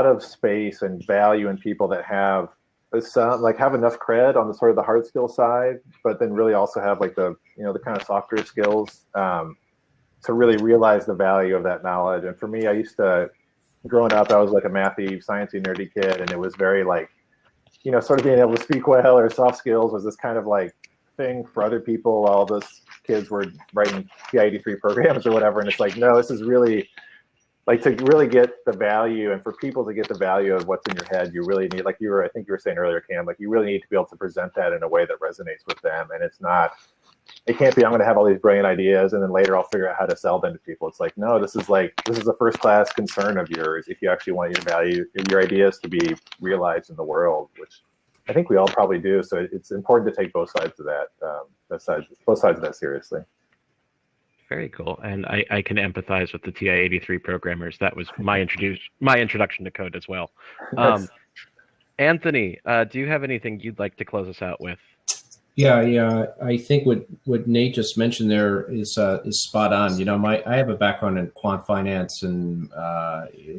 Speaker 3: of space and value in people that have enough cred on the sort of the hard skill side, but then really also have like the kind of softer skills to really realize the value of that knowledge. And for me, growing up, I was like a mathy, sciencey, nerdy kid, and it was very like, sort of being able to speak well or soft skills was this kind of like thing for other people while all those kids were writing TI-83 programs or whatever. And it's like, no, this is really like to really get the value, and for people to get the value of what's in your head, you really need, like I think you were saying earlier, Cam, like you really need to be able to present that in a way that resonates with them. And it can't be, I'm going to have all these brilliant ideas and then later I'll figure out how to sell them to people. It's like, no, this is a first class concern of yours if you actually want your ideas to be realized in the world, which I think we all probably do. So it's important to take both sides of that, both sides of that seriously.
Speaker 4: Very cool. And I can empathize with the TI-83 programmers. That was my introduction to code as well. Anthony, do you have anything you'd like to close us out with?
Speaker 2: Yeah. I think what Nate just mentioned there is spot on. I have a background in quant finance and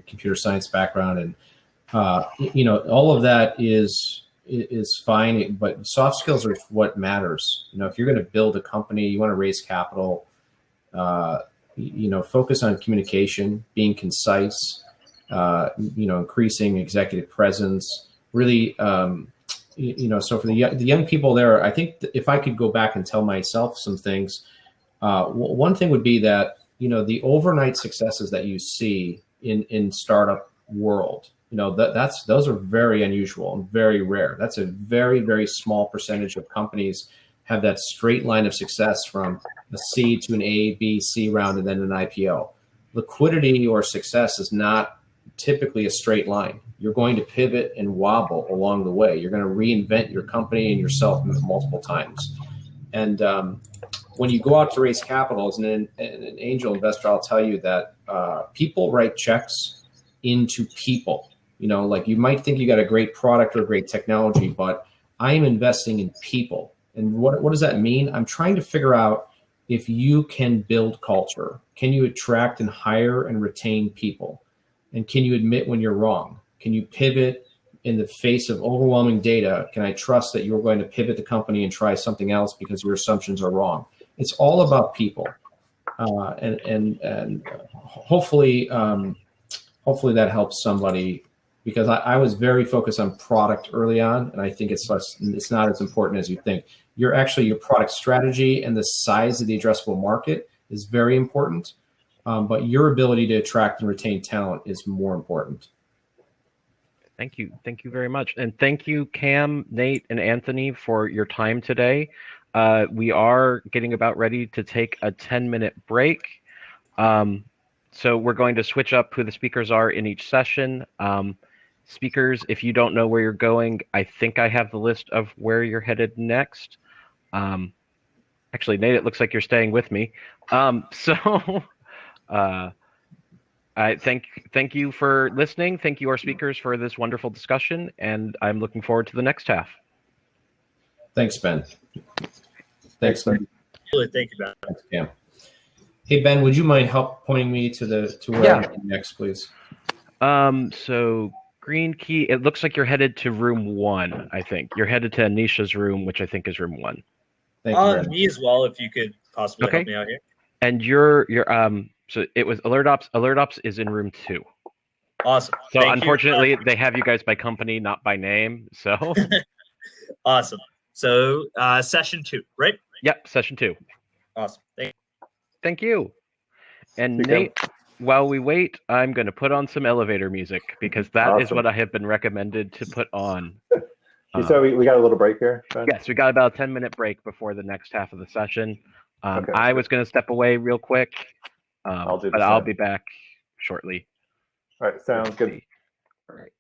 Speaker 2: computer science background, and all of that is fine, but soft skills are what matters. If you're going to build a company, you want to raise capital. focus on communication, being concise, increasing executive presence, really, so for the young people there, I think if I could go back and tell myself some things, one thing would be that, the overnight successes that you see in startup world, those are very unusual and very rare. That's a very, very small percentage of companies have that straight line of success from a C to an A, B, C round, and then an IPO. Liquidity or success is not typically a straight line. You're going to pivot and wobble along the way. You're going to reinvent your company and yourself multiple times. And when you go out to raise capital as an angel investor, I'll tell you that people write checks into people. Like you might think you got a great product or great technology, but I am investing in people. And what does that mean? I'm trying to figure out if you can build culture. Can you attract and hire and retain people? And can you admit when you're wrong? Can you pivot in the face of overwhelming data? Can I trust that you're going to pivot the company and try something else because your assumptions are wrong? It's all about people. And hopefully that helps somebody, because I was very focused on product early on, and I think it's not as important as you think. Your product strategy and the size of the addressable market is very important, but your ability to attract and retain talent is more important.
Speaker 4: Thank you very much, and thank you, Cam, Nate, and Anthony, for your time today. We are getting about ready to take a 10-minute break. So we're going to switch up who the speakers are in each session. Speakers, if you don't know where you're going, I think I have the list of where you're headed next. Actually, Nate, it looks like you're staying with me. I thank you for listening. Thank you, our speakers, for this wonderful discussion, and I'm looking forward to the next half.
Speaker 2: Thanks, Ben. Thanks, Ben.
Speaker 1: Thank you, Ben.
Speaker 2: Thanks, Cam. Hey, Ben, would you mind pointing me to where I'm going next, please?
Speaker 4: So Green Key, it looks like you're headed to room 1, I think. You're headed to Anisha's room, which I think is room 1.
Speaker 2: Thank you.
Speaker 1: Me as well, if you could possibly help me out here.
Speaker 4: And you're so it was Alert Ops is in room 2.
Speaker 1: Awesome.
Speaker 4: So unfortunately, they have you guys by company, not by name. So
Speaker 1: awesome. So session 2, right?
Speaker 4: Yep, session 2.
Speaker 1: Awesome.
Speaker 4: Thank you. And Nate, while we wait, I'm going to put on some elevator music, because that is what I have been recommended to put on.
Speaker 3: So we got a little break here, Ben?
Speaker 4: Yes, we got about a 10-minute break before the next half of the session.
Speaker 3: Okay.
Speaker 4: I was going to step away real quick,
Speaker 3: I'll
Speaker 4: be back shortly.
Speaker 3: All right, sounds good.
Speaker 4: All right.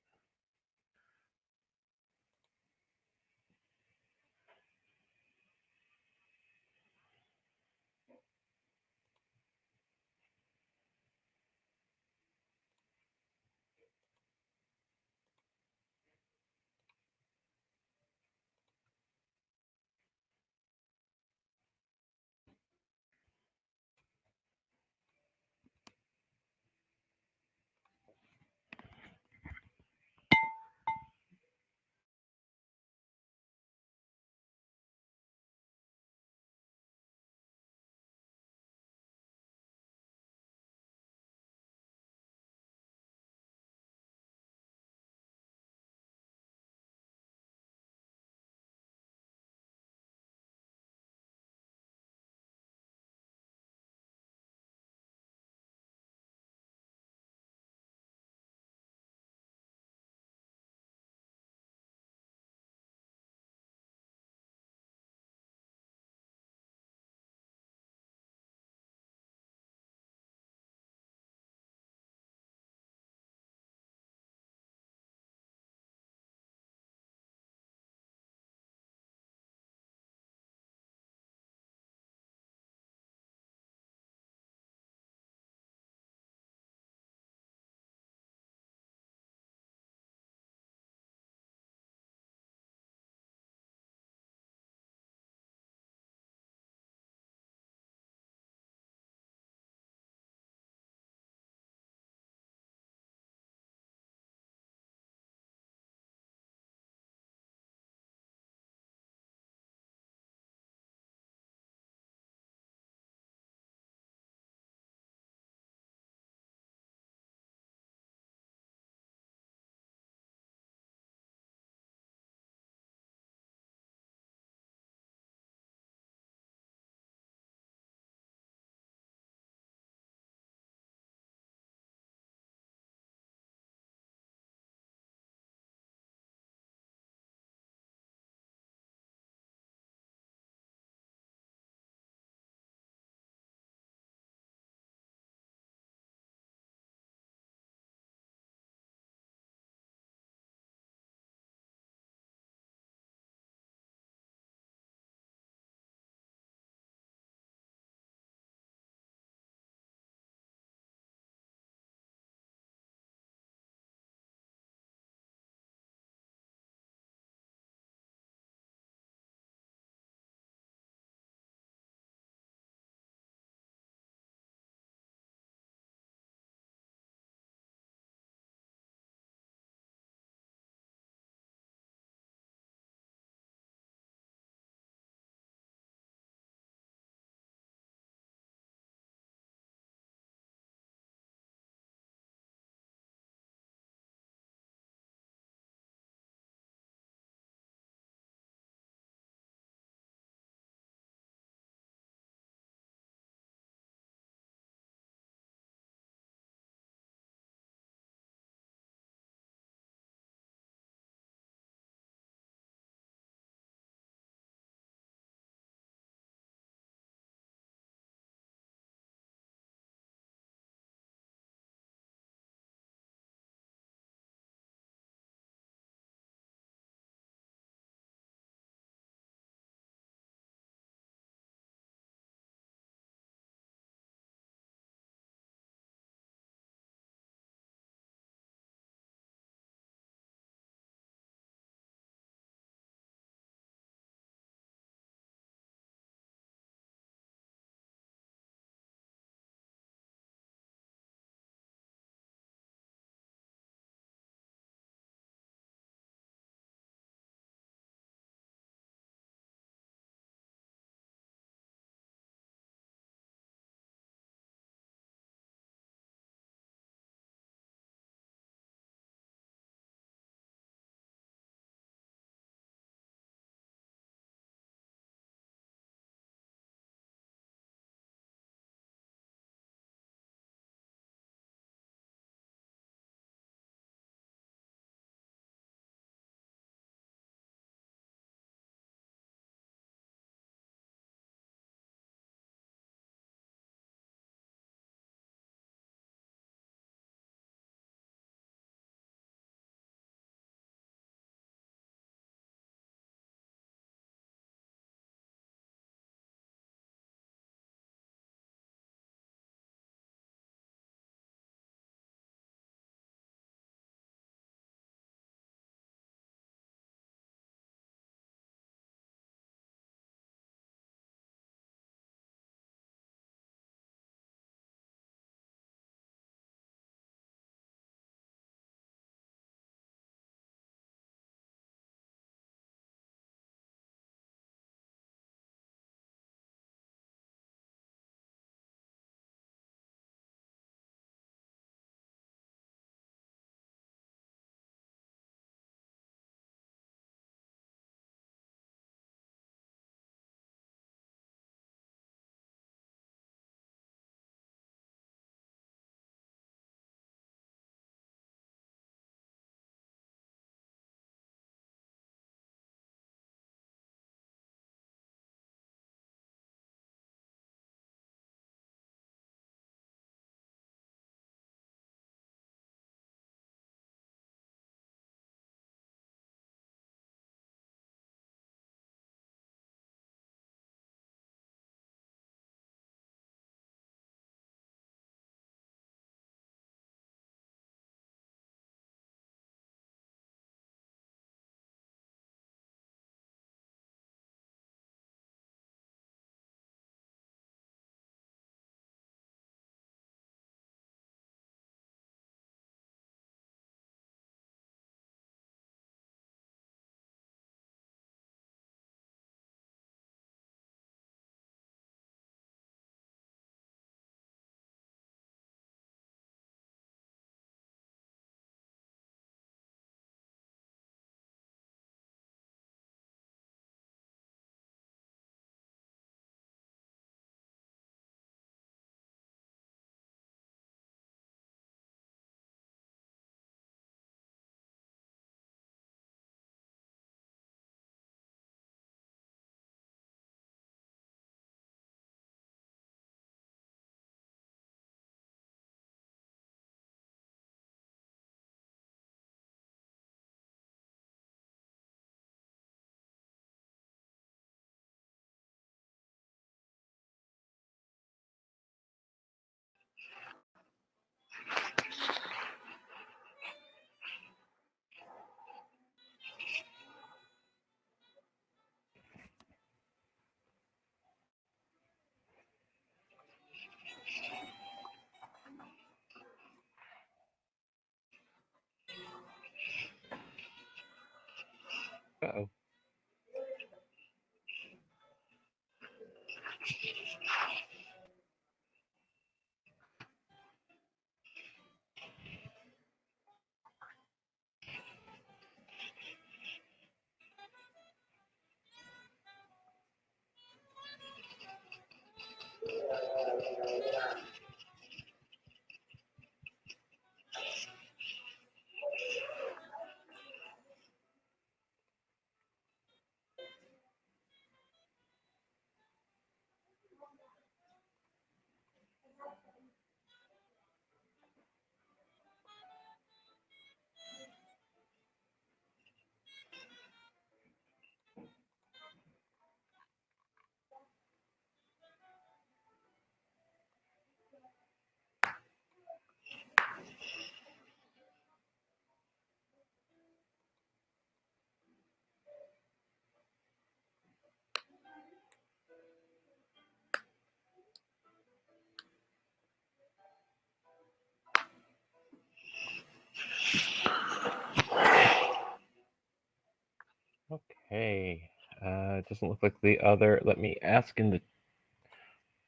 Speaker 4: Okay. It doesn't look like the other. Let me ask in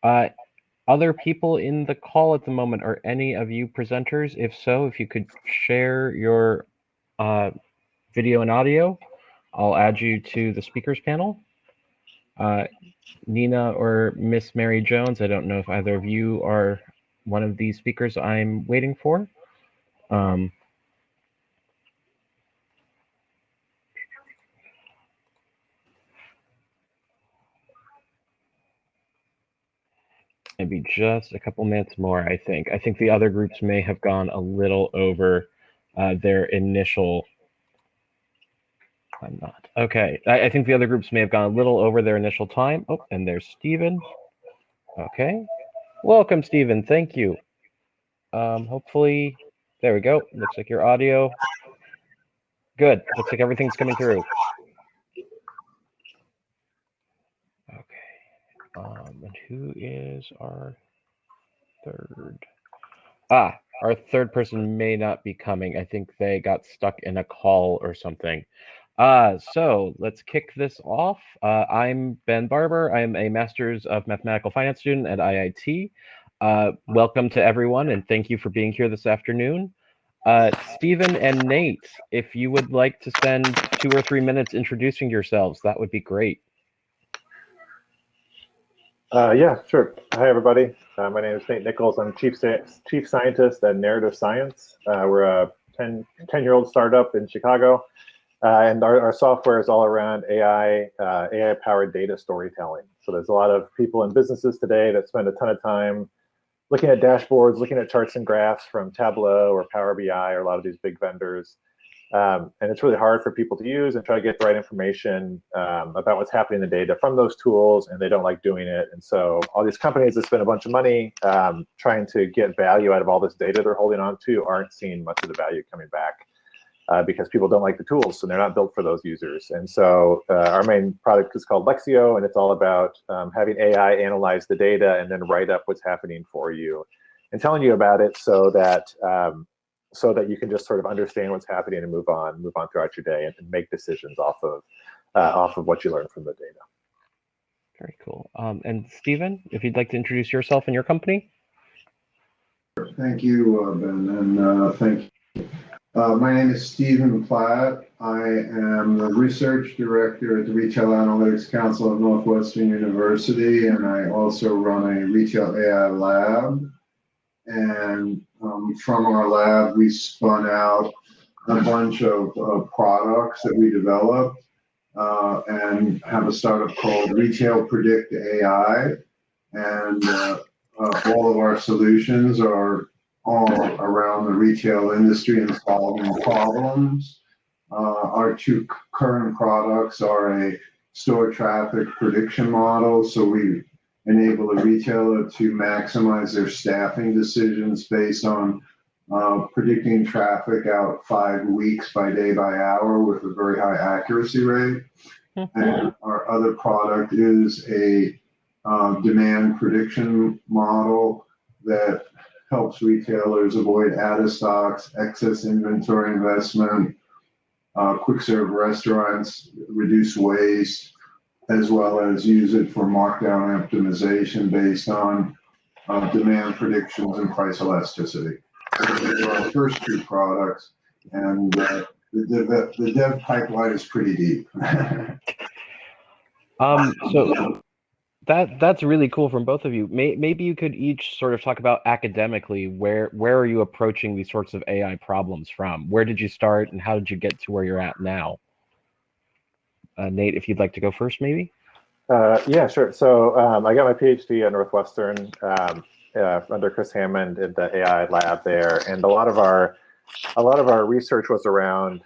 Speaker 4: the other people in the call at the moment. Are any of you presenters? If so, if you could share your video and audio, I'll add you to the speakers panel. Nina or Miss Mary Jones, I don't know if either of you are one of these speakers I'm waiting for. Maybe just a couple minutes more, I think. I think the other groups may have gone a little over their initial. I'm not. Okay. I think the other groups may have gone a little over their initial time. Oh, and there's Stephen. Okay. Welcome, Stephen. Thank you. Hopefully, there we go. Looks like your audio. Good. Looks like everything's coming through. Okay. And who is our third? Our third person may not be coming. I think they got stuck in a call or something. So let's kick this off. I'm Ben Barber. I'm a Master's of Mathematical Finance student at IIT. Welcome to everyone, and thank you for being here this afternoon. Stephen and Nate, if you would like to spend 2 or 3 minutes introducing yourselves, that would be great.
Speaker 3: Yeah, sure. Hi, everybody. My name is Nate Nichols. I'm chief scientist at Narrative Science. We're a 10-year-old startup in Chicago, and our software is all around AI-powered data storytelling. So there's a lot of people in businesses today that spend a ton of time looking at dashboards, looking at charts and graphs from Tableau or Power BI or a lot of these big vendors. And it's really hard for people to use and try to get the right information about what's happening in the data from those tools, and they don't like doing it. And so all these companies that spend a bunch of money trying to get value out of all this data they're holding on to aren't seeing much of the value coming back because people don't like the tools, so they're not built for those users. And so our main product is called Lexio, and it's all about having AI analyze the data and then write up what's happening for you and telling you about it so that you can just sort of understand what's happening and move on throughout your day and make decisions off of what you learn from the data.
Speaker 4: Very cool. And Stephen, if you'd like to introduce yourself and your company.
Speaker 5: Thank you, Ben, and thank you. My name is Stephen Platt. I am the research director at the Retail Analytics Council of Northwestern University, and I also run a retail AI lab. And from our lab, we spun out a bunch of products that we developed and have a startup called Retail Predict AI. And all of our solutions are all around the retail industry and solving problems. Our two current products are a store traffic prediction model. So we enable a retailer to maximize their staffing decisions based on predicting traffic out 5 weeks by day by hour with a very high accuracy rate. And our other product is a demand prediction model that helps retailers avoid out of stocks, excess inventory investment, quick serve restaurants, reduce waste, as well as use it for markdown optimization based on demand predictions and price elasticity. So these are our first two products, and the dev pipeline is pretty deep.
Speaker 4: So that's really cool from both of you. Maybe you could each sort of talk about academically where are you approaching these sorts of AI problems from? Where did you start, and how did you get to where you're at now? Nate, if you'd like to go first, maybe.
Speaker 3: Yeah, sure. So I got my PhD at Northwestern under Chris Hammond in the AI lab there, and a lot of our research was around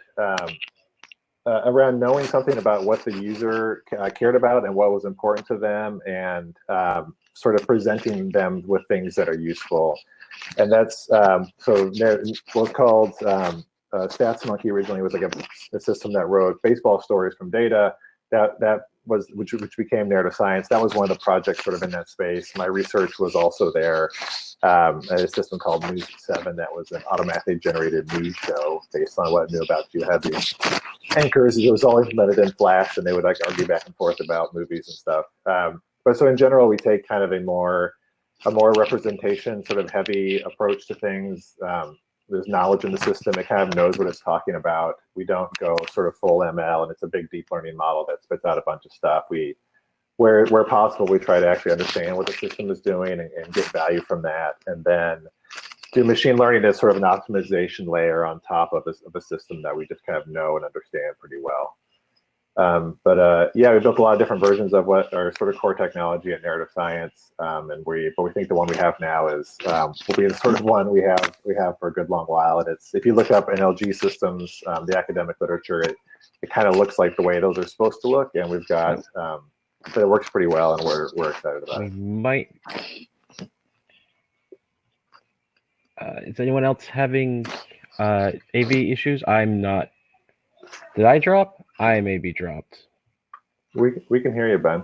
Speaker 3: knowing something about what the user cared about and what was important to them, and sort of presenting them with things that are useful. And that's so there was called Stats Monkey originally was like a system that wrote baseball stories from data that which became narrative science. That was one of the projects sort of in that space. My research was also there. A system called News 7 that was an automatically generated news show based on what it knew about you. It had these anchors. It was all implemented in Flash, and they would like argue back and forth about movies and stuff. But so in general, we take kind of a more representation, sort of heavy approach to things. There's knowledge in the system. It kind of knows what it's talking about. We don't go sort of full ML, and it's a big deep learning model that spits out a bunch of stuff. Where possible, we try to actually understand what the system is doing and get value from that, and then do machine learning as sort of an optimization layer on top of a system that we just kind of know and understand pretty well. Yeah, we built a lot of different versions of what are sort of core technology at narrative science, but we think the one we have now is will be the sort of one we have for a good long while. And it's, if you look up NLG systems, the academic literature, it kind of looks like the way those are supposed to look, and we've got but it works pretty well, and we're excited about it.
Speaker 4: We might. Is anyone else having AV issues? I'm not. Did I drop? I may be dropped.
Speaker 3: We can hear you, Ben.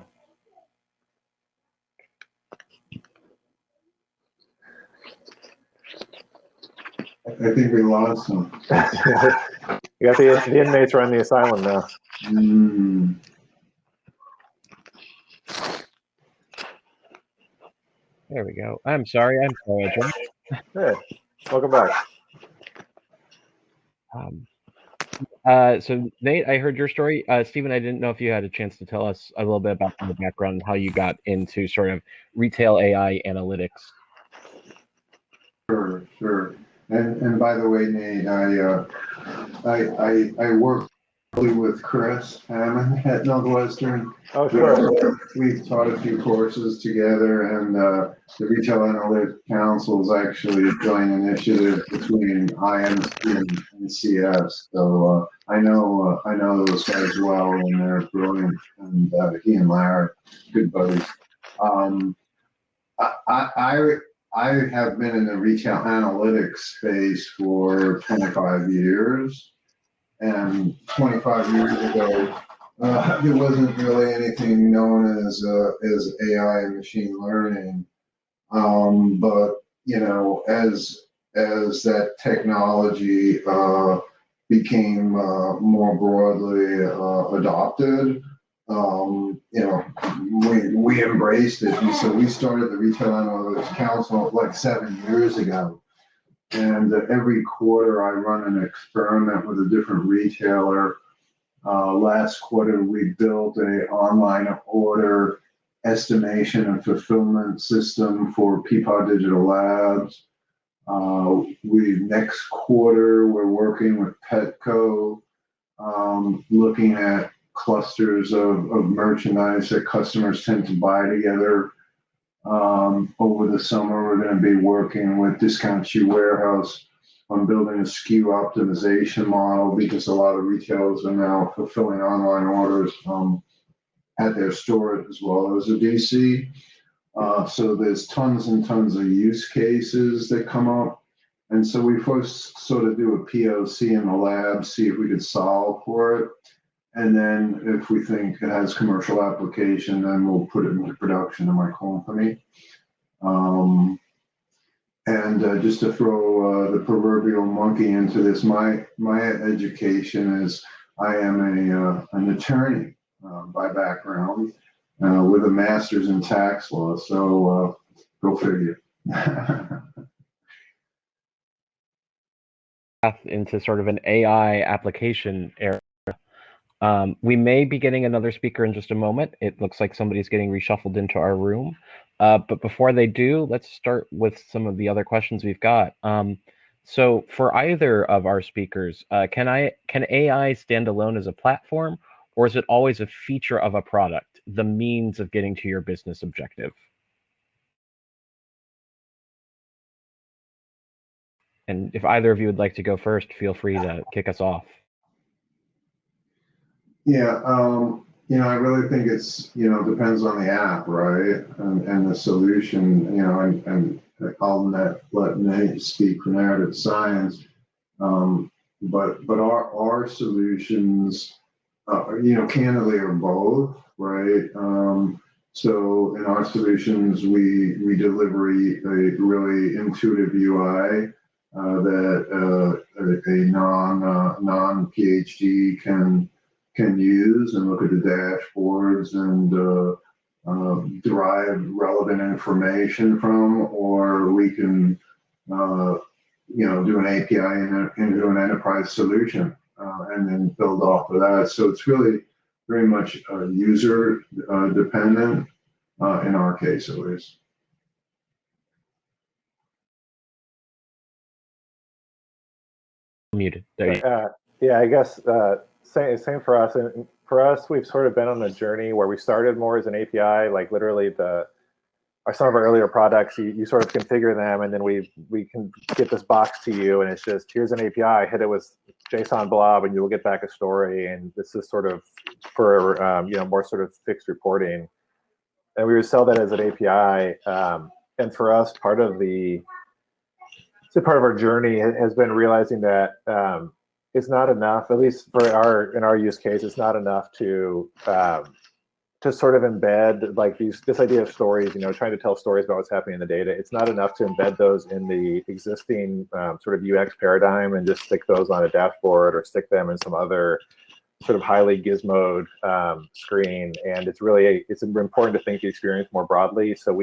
Speaker 5: I think we lost him.
Speaker 3: You got the inmates are on the asylum now.
Speaker 4: There we go. I'm sorry. I dropped.
Speaker 3: Hey, welcome back.
Speaker 4: So Nate, I heard your story. Stephen, I didn't know if you had a chance to tell us a little bit about the background and how you got into sort of retail AI analytics.
Speaker 5: Sure. And by the way, Nate, I work with Chris Hammond at Northwestern.
Speaker 3: Oh, sure.
Speaker 5: We've taught a few courses together, and the Retail Analytics Council is actually a joint initiative between IMC and CS. So I know those guys well, and they're brilliant. And he and Larry, good buddies. I have been in the retail analytics space for 25 years. And 25 years ago, there wasn't really anything known as AI and machine learning. But you know, as that technology became more broadly adopted, you know, we embraced it. And so we started the Retail Analytics Council like 7 years ago. And every quarter I run an experiment with a different retailer. Last quarter we built an online order estimation and fulfillment system for Peapod Digital Labs. Next quarter we're working with Petco, looking at clusters of merchandise that customers tend to buy together. Over the summer, we're going to be working with Discount Shoe Warehouse on building a SKU optimization model, because a lot of retailers are now fulfilling online orders at their store as well as a DC. So there's tons and tons of use cases that come up. And so we first sort of do a POC in the lab, see if we could solve for it. And then if we think it has commercial application, then we'll put it into production in my company. Just to throw the proverbial monkey into this, my education is I am an attorney by background with a master's in tax law. So go figure.
Speaker 4: Into sort of an AI application area. We may be getting another speaker in just a moment. It looks like somebody's getting reshuffled into our room. But before they do, let's start with some of the other questions we've got. So for either of our speakers, can AI stand alone as a platform, or is it always a feature of a product, the means of getting to your business objective? And if either of you would like to go first, feel free to kick us off.
Speaker 5: Yeah, you know, I really think it's, you know, depends on the app, right? And the solution, you know, and I'll let Nate speak for narrative science. But our solutions candidly are both, right? So in our solutions, we deliver a really intuitive UI that a non PhD can use and look at the dashboards and derive relevant information from, or we can do an API into an enterprise solution and then build off of that. So it's really very much user dependent in our case, at least.
Speaker 4: Muted. There you go.
Speaker 3: Yeah, I guess same for us. And for us, we've sort of been on a journey where we started more as an API, like literally some of our earlier products, you sort of configure them, and then we can get this box to you, and it's just, here's an API, hit it with JSON blob, and you will get back a story. And this is sort of for more sort of fixed reporting. And we would sell that as an API. And for us, part of our journey has been realizing that it's not enough, at least in our use case, it's not enough to sort of embed like this idea of stories, trying to tell stories about what's happening in the data. It's not enough to embed those in the existing sort of UX paradigm and just stick those on a dashboard or stick them in some other sort of highly gizmoed screen. And it's important to think the experience more broadly. So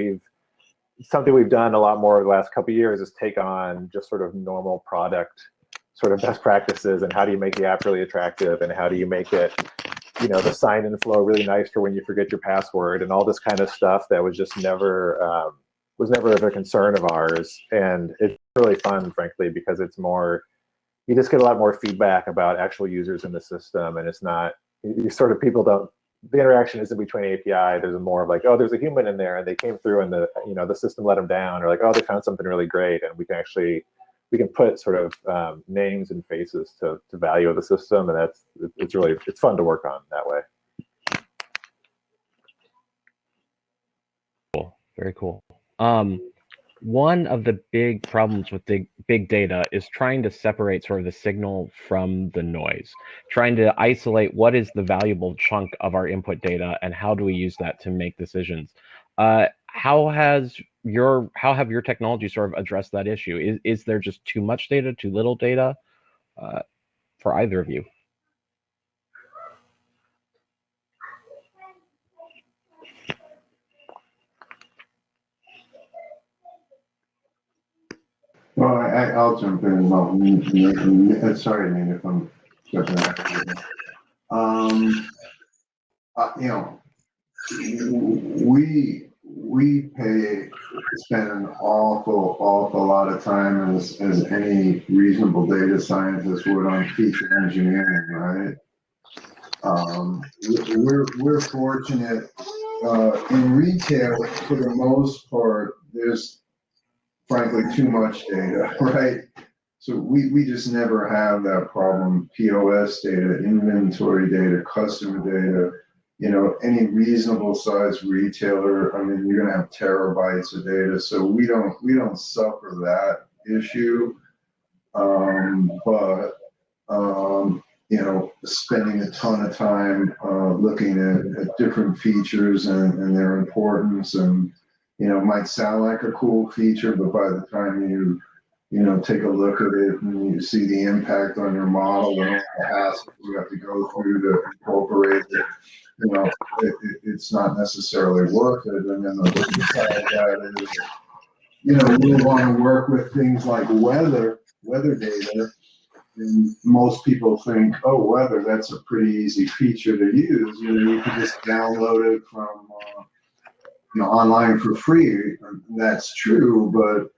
Speaker 3: something we've done a lot more over the last couple of years is take on just sort of normal product sort of best practices, and how do you make the app really attractive, and how do you make it, the sign-in flow really nice for when you forget your password, and all this kind of stuff that was just never a concern of ours. And it's really fun, frankly, because it's more, you just get a lot more feedback about actual users in the system, and it's not, the interaction isn't between API. There's more of like, oh, there's a human in there, and they came through, and the system let them down, or like, oh, they found something really great, and we can put sort of names and faces to value of the system, and it's fun to work on that way.
Speaker 4: Cool. Very cool. One of the big problems with the big data is trying to separate sort of the signal from the noise, trying to isolate what is the valuable chunk of our input data and how do we use that to make decisions. How have your technology sort of addressed that issue? Is there just too much data, too little data for either of you?
Speaker 5: Well, I'll jump in. Sorry, Nate, if I'm jumping we spend an awful lot of time as any reasonable data scientist would on feature engineering, right? We're fortunate in retail, for the most part, there's frankly too much data, right? So we just never have that problem. POS data, inventory data, customer data, any reasonable sized retailer, I mean, you're gonna have terabytes of data. So we don't suffer that issue. But spending a ton of time looking at different features and their importance, and might sound like a cool feature, but by the time you take a look at it and you see the impact on your model and all the hassle we have to go through to incorporate it, it's not necessarily worth it. And then the flip side of that is, we want to work with things like weather data. And most people think, oh, weather, that's a pretty easy feature to use. You can just download it from online for free. That's true, but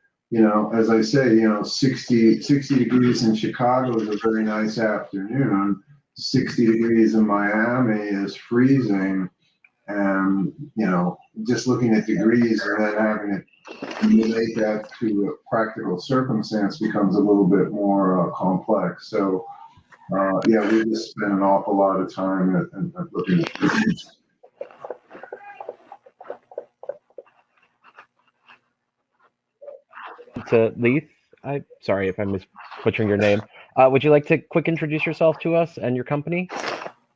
Speaker 5: as I say, 60 degrees in Chicago is a very nice afternoon. 60 degrees in Miami is freezing, and just looking at degrees and then having it relate that to a practical circumstance becomes a little bit more complex. So we just spend an awful lot of time at looking at degrees.
Speaker 4: To Leith, sorry if I'm butchering your name. Would you like to quick introduce yourself to us and your company?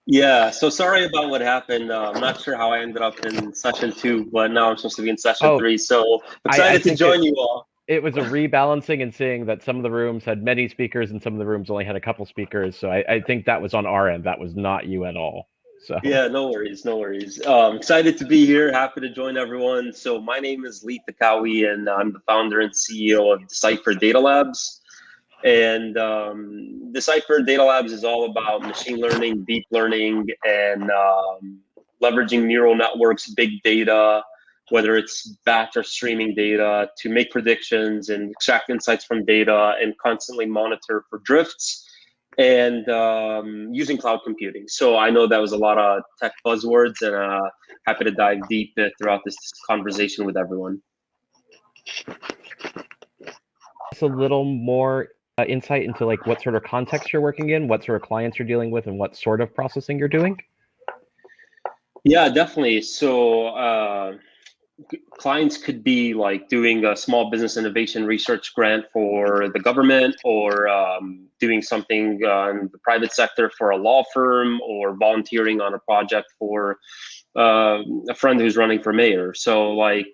Speaker 6: Yeah, so sorry about what happened. I'm not sure how I ended up in session 2, but now I'm supposed to be in session 3. So
Speaker 4: I
Speaker 6: excited to
Speaker 4: think
Speaker 6: join you all.
Speaker 4: it was a rebalancing and seeing that some of the rooms had many speakers and some of the rooms only had a couple speakers. So I think that was on our end. That was not you at all. So
Speaker 6: Yeah, no worries, no worries. Excited to be here. Happy to join everyone. So my name is Lee Takawi, and I'm the founder and CEO of Cipher Data Labs. And the Cipher Data Labs is all about machine learning, deep learning, and leveraging neural networks, big data, whether it's batch or streaming data, to make predictions and extract insights from data and constantly monitor for drifts, and using cloud computing. So I know that was a lot of tech buzzwords, and happy to dive deep throughout this conversation with everyone.
Speaker 4: just a little more insight into like what sort of context you're working in, what sort of clients you're dealing with, and what sort of processing you're doing?
Speaker 6: Yeah, definitely. So clients could be like doing a small business innovation research grant for the government, or doing something in the private sector for a law firm, or volunteering on a project for a friend who's running for mayor. So like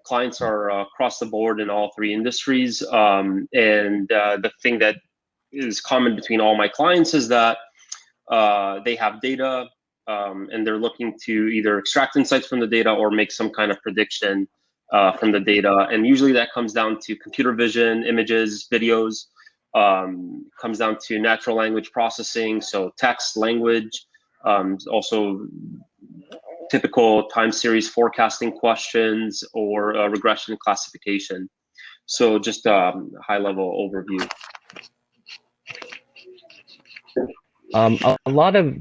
Speaker 6: clients are across the board in all 3 industries. And the thing that is common between all my clients is that they have data, and they're looking to either extract insights from the data or make some kind of prediction from the data. And usually that comes down to computer vision, images, videos, comes down to natural language processing, so text, language, also typical time series forecasting questions, or regression classification. So just a high level overview.
Speaker 4: A lot of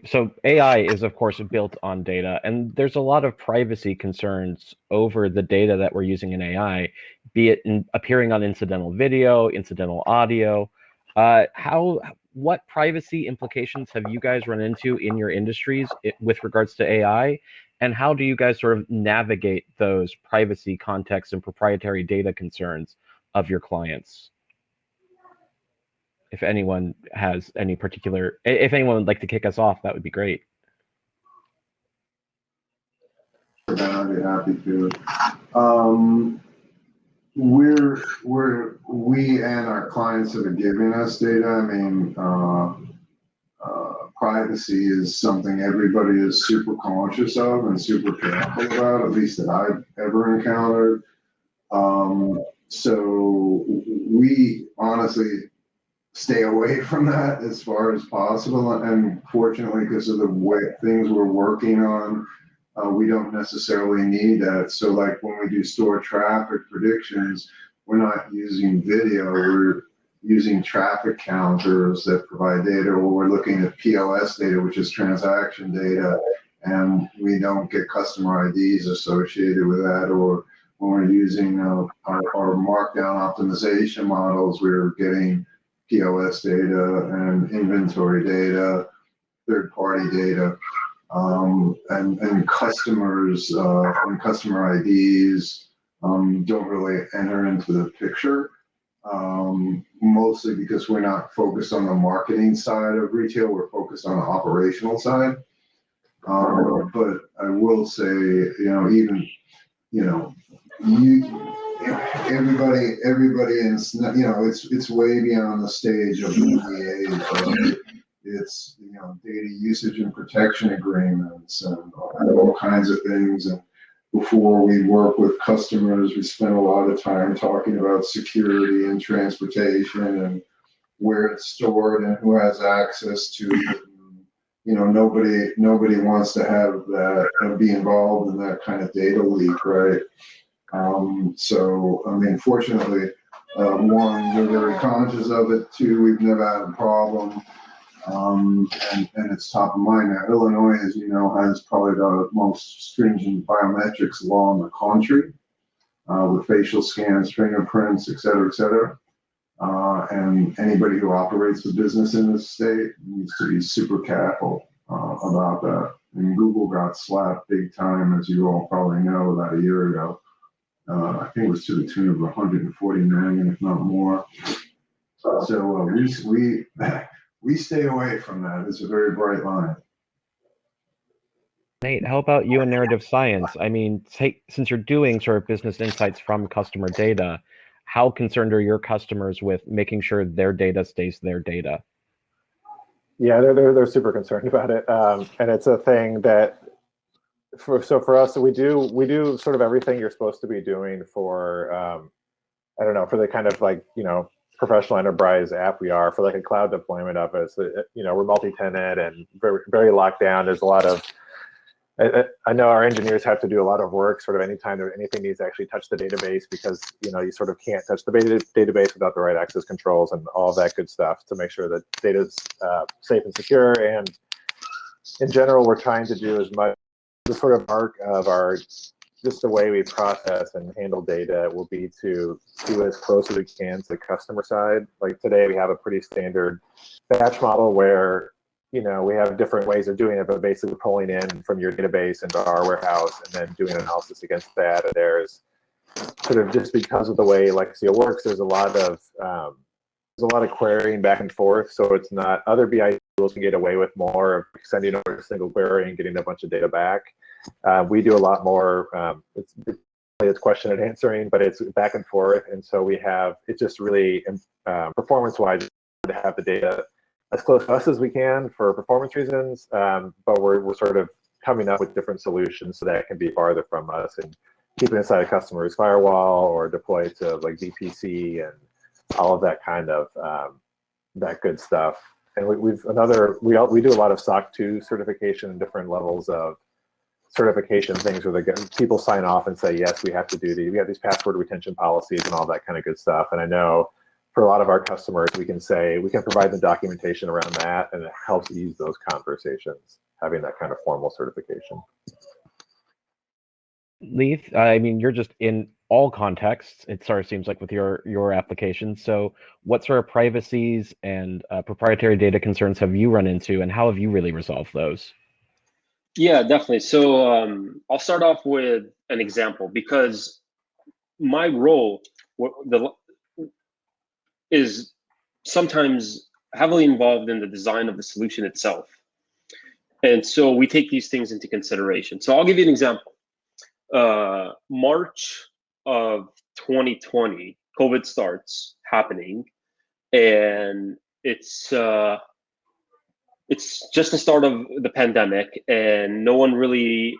Speaker 4: so AI is of course built on data, and there's a lot of privacy concerns over the data that we're using in AI, be it appearing on incidental video, incidental audio. What privacy implications have you guys run into in your industries with regards to AI, and how do you guys sort of navigate those privacy contexts and proprietary data concerns of your clients? If anyone has any particular, if anyone would like to kick us off, that would be great.
Speaker 5: I'd be happy to. We and our clients that are giving us data, I mean, privacy is something everybody is super conscious of and super careful about, at least that I've ever encountered. So we honestly stay away from that as far as possible. And fortunately, because of the way things we're working on, we don't necessarily need that. So like when we do store traffic predictions, we're not using video, we're using traffic counters that provide data, or we're looking at POS data, which is transaction data, and we don't get customer IDs associated with that. Or when we're using our markdown optimization models, we're getting POS data and inventory data, third-party data, and customers and customer IDs don't really enter into the picture, mostly because we're not focused on the marketing side of retail, we're focused on the operational side. But I will say, even, everybody is, it's way beyond the stage of NDAs. It's, data usage and protection agreements and all kinds of things. And before we work with customers, we spend a lot of time talking about security and transportation and where it's stored and who has access to it. Nobody wants to have that, be involved in that kind of data leak, right? So, I mean, fortunately, one, we're very conscious of it. Two, we've never had a problem. And it's top of mind now. Illinois, as you know, has probably the most stringent biometrics law in the country, with facial scans, fingerprints, et cetera, et cetera. And anybody who operates a business in this state needs to be super careful about that. And Google got slapped big time, as you all probably know, about a year ago. I think it was to the tune of 140 million, if not more. So We stay away from that. It's a very bright line.
Speaker 4: Nate, how about you in narrative science? I mean, since you're doing sort of business insights from customer data, how concerned are your customers with making sure their data stays their data?
Speaker 3: Yeah, they're super concerned about it, and it's a thing that for us, we do sort of everything you're supposed to be doing for I don't know, for the kind of like, professional enterprise app we are, for like a cloud deployment of it. So, we're multi-tenant and very, very locked down. There's a lot of, I know our engineers have to do a lot of work sort of anytime anything needs to actually touch the database, because, you sort of can't touch the database without the right access controls and all of that good stuff to make sure that data's safe and secure. And in general, we're trying to do as much, the sort of arc of just the way we process and handle data will be to do as close as we can to the customer side. Like today, we have a pretty standard batch model where, we have different ways of doing it, but basically pulling in from your database into our warehouse and then doing analysis against that. And there's sort of, just because of the way Lexio works, there's a lot of querying back and forth. So it's not, other BI tools can get away with more of sending over a single query and getting a bunch of data back. We do a lot more, it's question and answering, but it's back and forth. And so it's just really performance-wise to have the data as close to us as we can for performance reasons, but we're sort of coming up with different solutions so that it can be farther from us and keep it inside a customer's firewall or deploy it to like VPC and all of that kind of that good stuff. And we do a lot of SOC 2 certification and different levels of certification things where people sign off and say, yes, we have to do these. We have these password retention policies and all that kind of good stuff. And I know for a lot of our customers, we can provide the documentation around that, and it helps ease those conversations, having that kind of formal certification.
Speaker 4: Leith, I mean, you're just in all contexts, it sort of seems like, with your application. So what sort of privacies and proprietary data concerns have you run into, and how have you really resolved those?
Speaker 6: Yeah, definitely. So I'll start off with an example, because my role is sometimes heavily involved in the design of the solution itself. And so we take these things into consideration. So I'll give you an example. March of 2020, COVID starts happening, and it's just the start of the pandemic, and no one really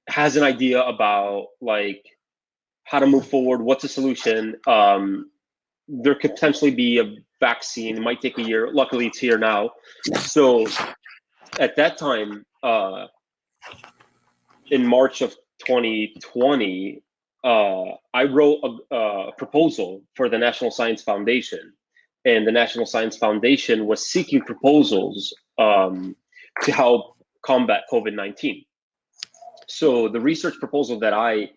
Speaker 6: has an idea about like how to move forward, what's a solution. There could potentially be a vaccine. It might take a year. Luckily, it's here now. So at that time, in March of 2020, I wrote a proposal for the National Science Foundation. And the National Science Foundation was seeking proposals to help combat COVID-19. So the research proposal that I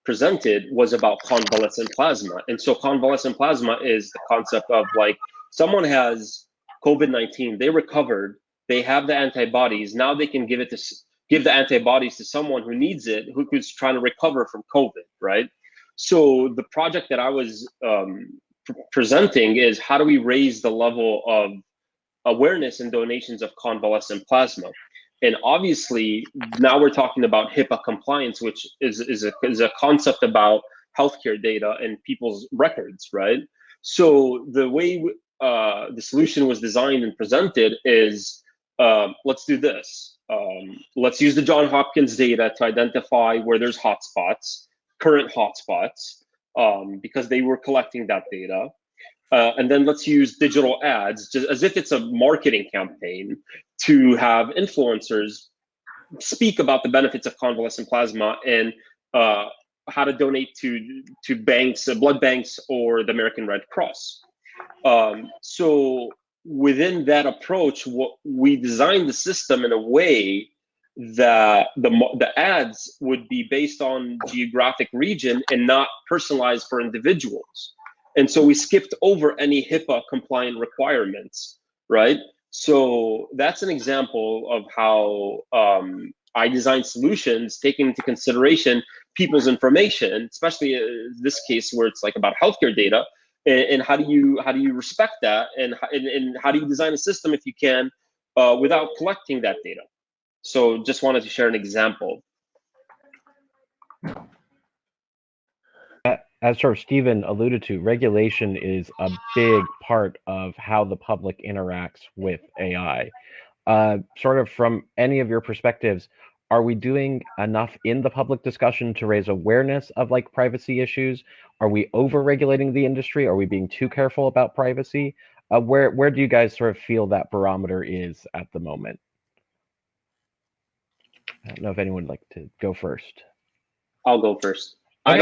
Speaker 6: presented was about convalescent plasma. And so convalescent plasma is the concept of like, someone has COVID-19, they recovered, they have the antibodies, now they can give the antibodies to someone who needs it, who's trying to recover from COVID, right? So the project that I was presenting is, how do we raise the level of awareness and donations of convalescent plasma? And obviously, now we're talking about HIPAA compliance, which is a concept about healthcare data and people's records, right? So the way the solution was designed and presented is, let's do this. Let's use the Johns Hopkins data to identify where there's hotspots, current hotspots, because they were collecting that data. And then let's use digital ads, just as if it's a marketing campaign, to have influencers speak about the benefits of convalescent plasma and how to donate to banks, blood banks, or the American Red Cross. So within that approach, we designed the system in a way that the ads would be based on geographic region and not personalized for individuals. And so we skipped over any HIPAA compliant requirements, right? So that's an example of how I design solutions taking into consideration people's information, especially in this case where it's like about healthcare data, And how do you respect that, and how do you design a system, if you can, without collecting that data? So just wanted to share an example.
Speaker 4: As sort of Stephen alluded to, regulation is a big part of how the public interacts with AI. Sort of from any of your perspectives, are we doing enough in the public discussion to raise awareness of like privacy issues? Are we over-regulating the industry? Are we being too careful about privacy? Where do you guys sort of feel that barometer is at the moment? I don't know if anyone would like to go first.
Speaker 6: I'll go first.
Speaker 4: Okay.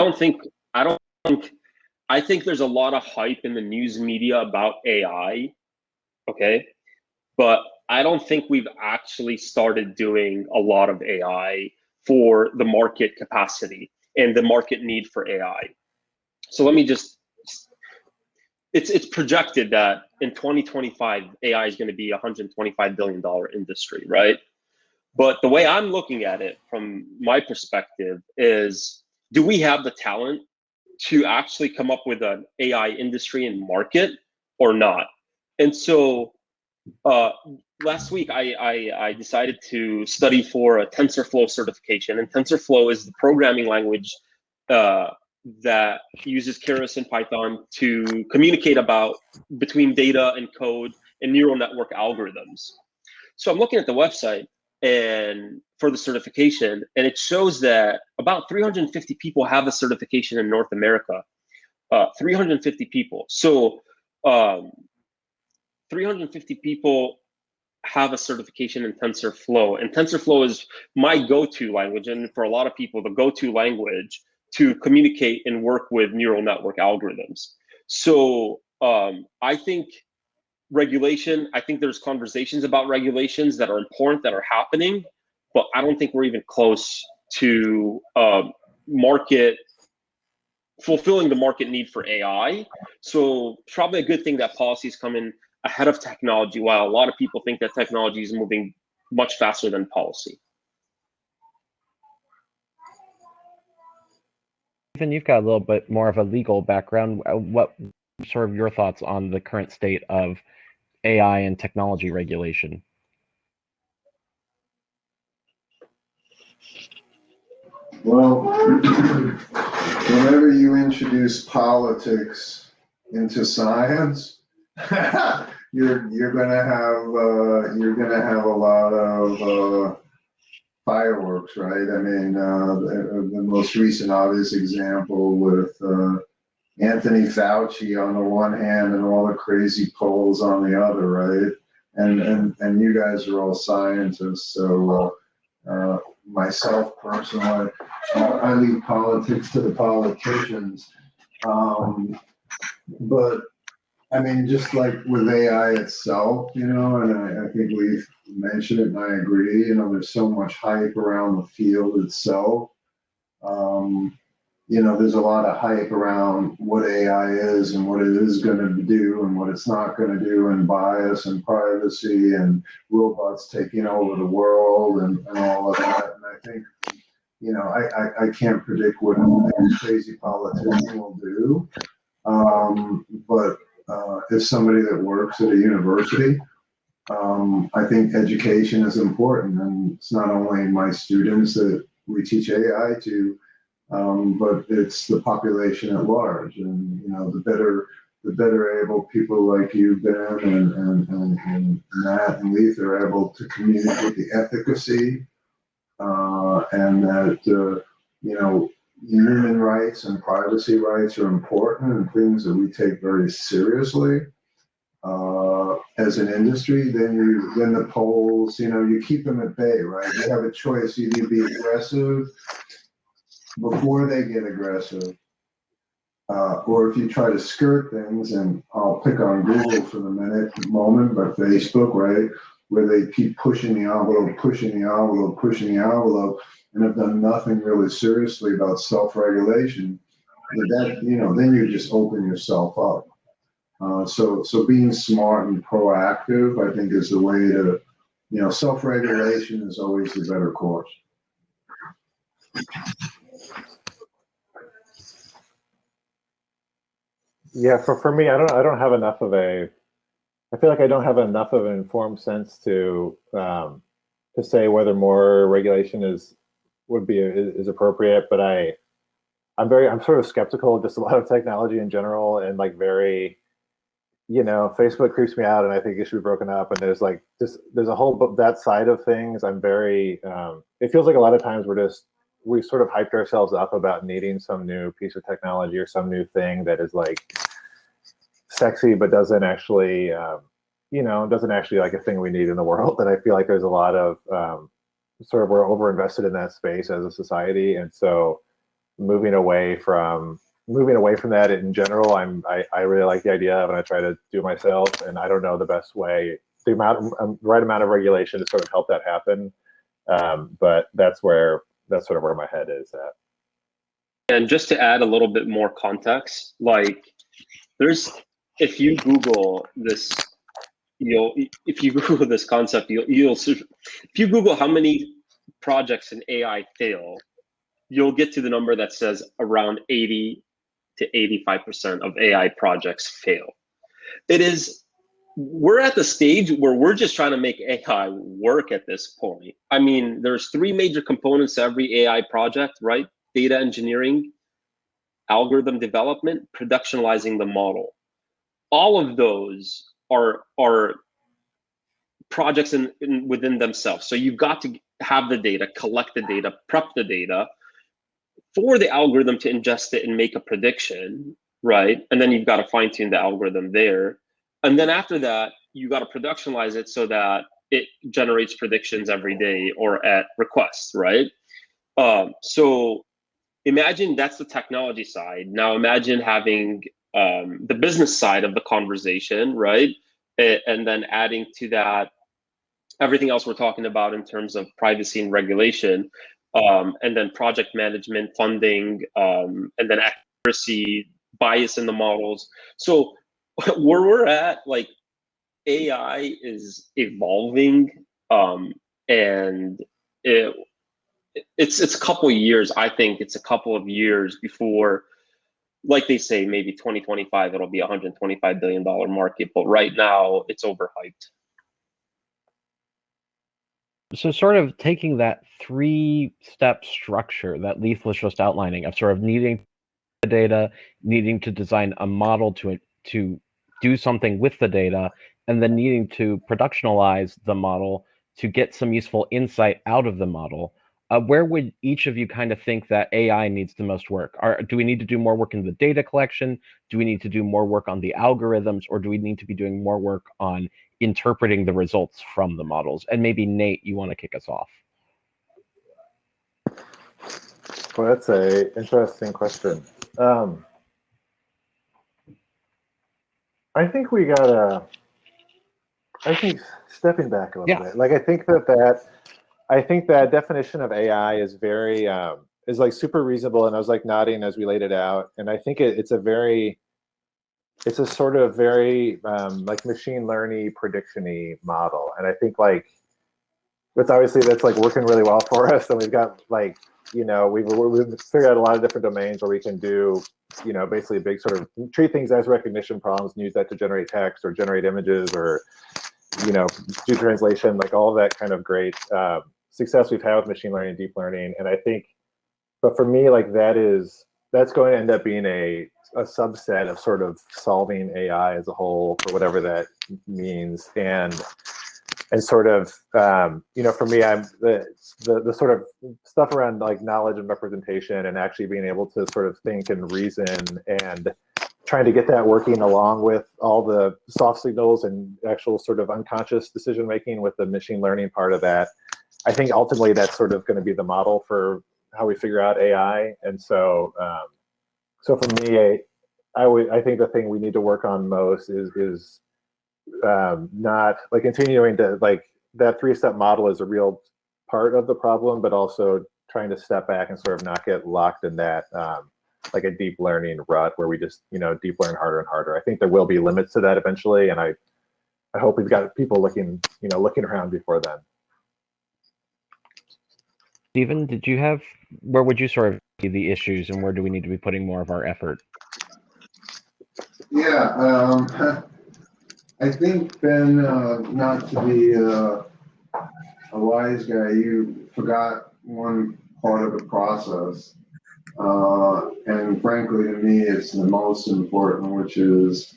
Speaker 6: I think there's a lot of hype in the news media about AI, okay? But I don't think we've actually started doing a lot of AI for the market capacity and the market need for AI. So let me just, it's projected that in 2025, AI is going to be a $125 billion industry, right? But the way I'm looking at it from my perspective is, do we have the talent to actually come up with an AI industry and market or not? And so last week I decided to study for a Tensorflow certification, and Tensorflow is the programming language that uses Keras and Python to communicate between data and code and neural network algorithms. So I'm looking at the website and for the certification, and it shows that about 350 people have a certification in North America. 350 people. So 350 people have a certification in TensorFlow, and TensorFlow is my go-to language, and for a lot of people, the go-to language to communicate and work with neural network algorithms. So I think I think there's conversations about regulations that are important, that are happening, but I don't think we're even close to fulfilling the market need for AI. So probably a good thing that policies come in ahead of technology, while a lot of people think that technology is moving much faster than policy.
Speaker 4: Stephen, you've got a little bit more of a legal background. What sort of your thoughts on the current state of AI and technology regulation?
Speaker 5: Well, whenever you introduce politics into science, you're gonna have a lot of fireworks, right? I mean, the most recent obvious example with Anthony Fauci on the one hand and all the crazy polls on the other, right? And you guys are all scientists, so myself personally, I leave politics to the politicians. But I mean, just like with AI itself, and I think we've mentioned it, and I agree, there's so much hype around the field itself. There's a lot of hype around what AI is and what it is going to do and what it's not going to do, and bias and privacy and robots taking over the world and all of that. And I think, I can't predict what a crazy politician will do. But as somebody that works at a university, I think education is important, and it's not only my students that we teach AI to, but it's the population at large. And the better able people like you, Ben, and Matt and Leith are able to communicate the efficacy, and that human rights and privacy rights are important and things that we take very seriously as an industry. Then the polls, you keep them at bay, right? You have a choice: either be aggressive before they get aggressive, or if you try to skirt things, and I'll pick on Google for the moment, but Facebook, right, where they keep pushing the envelope, and have done nothing really seriously about self-regulation, then you just open yourself up. So being smart and proactive, I think, is the way to, self-regulation is always the better course.
Speaker 3: Yeah, for me, I don't have enough of a. I feel like I don't have enough of an informed sense to say whether more regulation is appropriate. But I'm sort of skeptical of just a lot of technology in general, and like very, Facebook creeps me out, and I think it should be broken up. And there's a whole that side of things. I'm very. It feels like a lot of times we sort of hyped ourselves up about needing some new piece of technology or some new thing that is like sexy, but doesn't actually like a thing we need in the world. And I feel like there's a lot of sort of we're overinvested in that space as a society, and so moving away from that in general, I really like the idea of, and I try to do it myself. And I don't know the best way, right amount of regulation to sort of help that happen. But that's sort of where my head is at.
Speaker 6: And just to add a little bit more context, like if you Google this, if you Google this concept, if you Google how many projects in AI fail, you'll get to the number that says around 80 to 85% of AI projects fail. We're at the stage where we're just trying to make AI work at this point. I mean, there's three major components to every AI project, right? Data engineering, algorithm development, productionalizing the model. All of those are projects within themselves. So you've got to have the data, collect the data, prep the data for the algorithm to ingest it and make a prediction, right? And then you've got to fine tune the algorithm there. And then after that, you got to productionalize it so that it generates predictions every day or at request, right? So imagine that's the technology side. Now imagine having the business side of the conversation, right? And then adding to that everything else we're talking about in terms of privacy and regulation, and then project management, funding, and then accuracy, bias in the models. So where we're at, like, AI is evolving, and it's a couple of years. I think it's a couple of years before, like they say, maybe 2025 it'll be a $125 billion market, but right now it's overhyped.
Speaker 4: So sort of taking that three-step structure that Leith was just outlining of sort of needing the data, needing to design a model to do something with the data, and then needing to productionalize the model to get some useful insight out of the model. Where would each of you kind of think that AI needs the most work? Do we need to do more work in the data collection? Do we need to do more work on the algorithms? Or do we need to be doing more work on interpreting the results from the models? And maybe Nate, you want to kick us off?
Speaker 3: Well, that's an interesting question. I think stepping back a little bit, like I think that definition of AI is very is like super reasonable, and I was like nodding as we laid it out, and I think it's a sort of very like machine learning prediction-y model, and I think like that's like working really well for us, and we've got like we've figured out a lot of different domains where we can do basically a big sort of treat things as recognition problems and use that to generate text or generate images or do translation, like all of that kind of great success we've had with machine learning and deep learning. And I think, but for me, like that's going to end up being a subset of sort of solving AI as a whole, for whatever that means. And sort of, for me, I'm the sort of stuff around like knowledge and representation and actually being able to sort of think and reason and trying to get that working along with all the soft signals and actual sort of unconscious decision making with the machine learning part of that. I think ultimately that's sort of going to be the model for how we figure out AI. And so, so for me, I think the thing we need to work on most is not like continuing to like that three-step model is a real part of the problem, but also trying to step back and sort of not get locked in that like a deep learning rut where we just deep learn harder and harder. I think there will be limits to that eventually, and I hope we've got people looking around before then.
Speaker 4: Stephen, where would you sort of see the issues, and where do we need to be putting more of our effort?
Speaker 5: Yeah, I think, Ben, not to be a wise guy, you forgot one part of the process. And frankly, to me, it's the most important, which is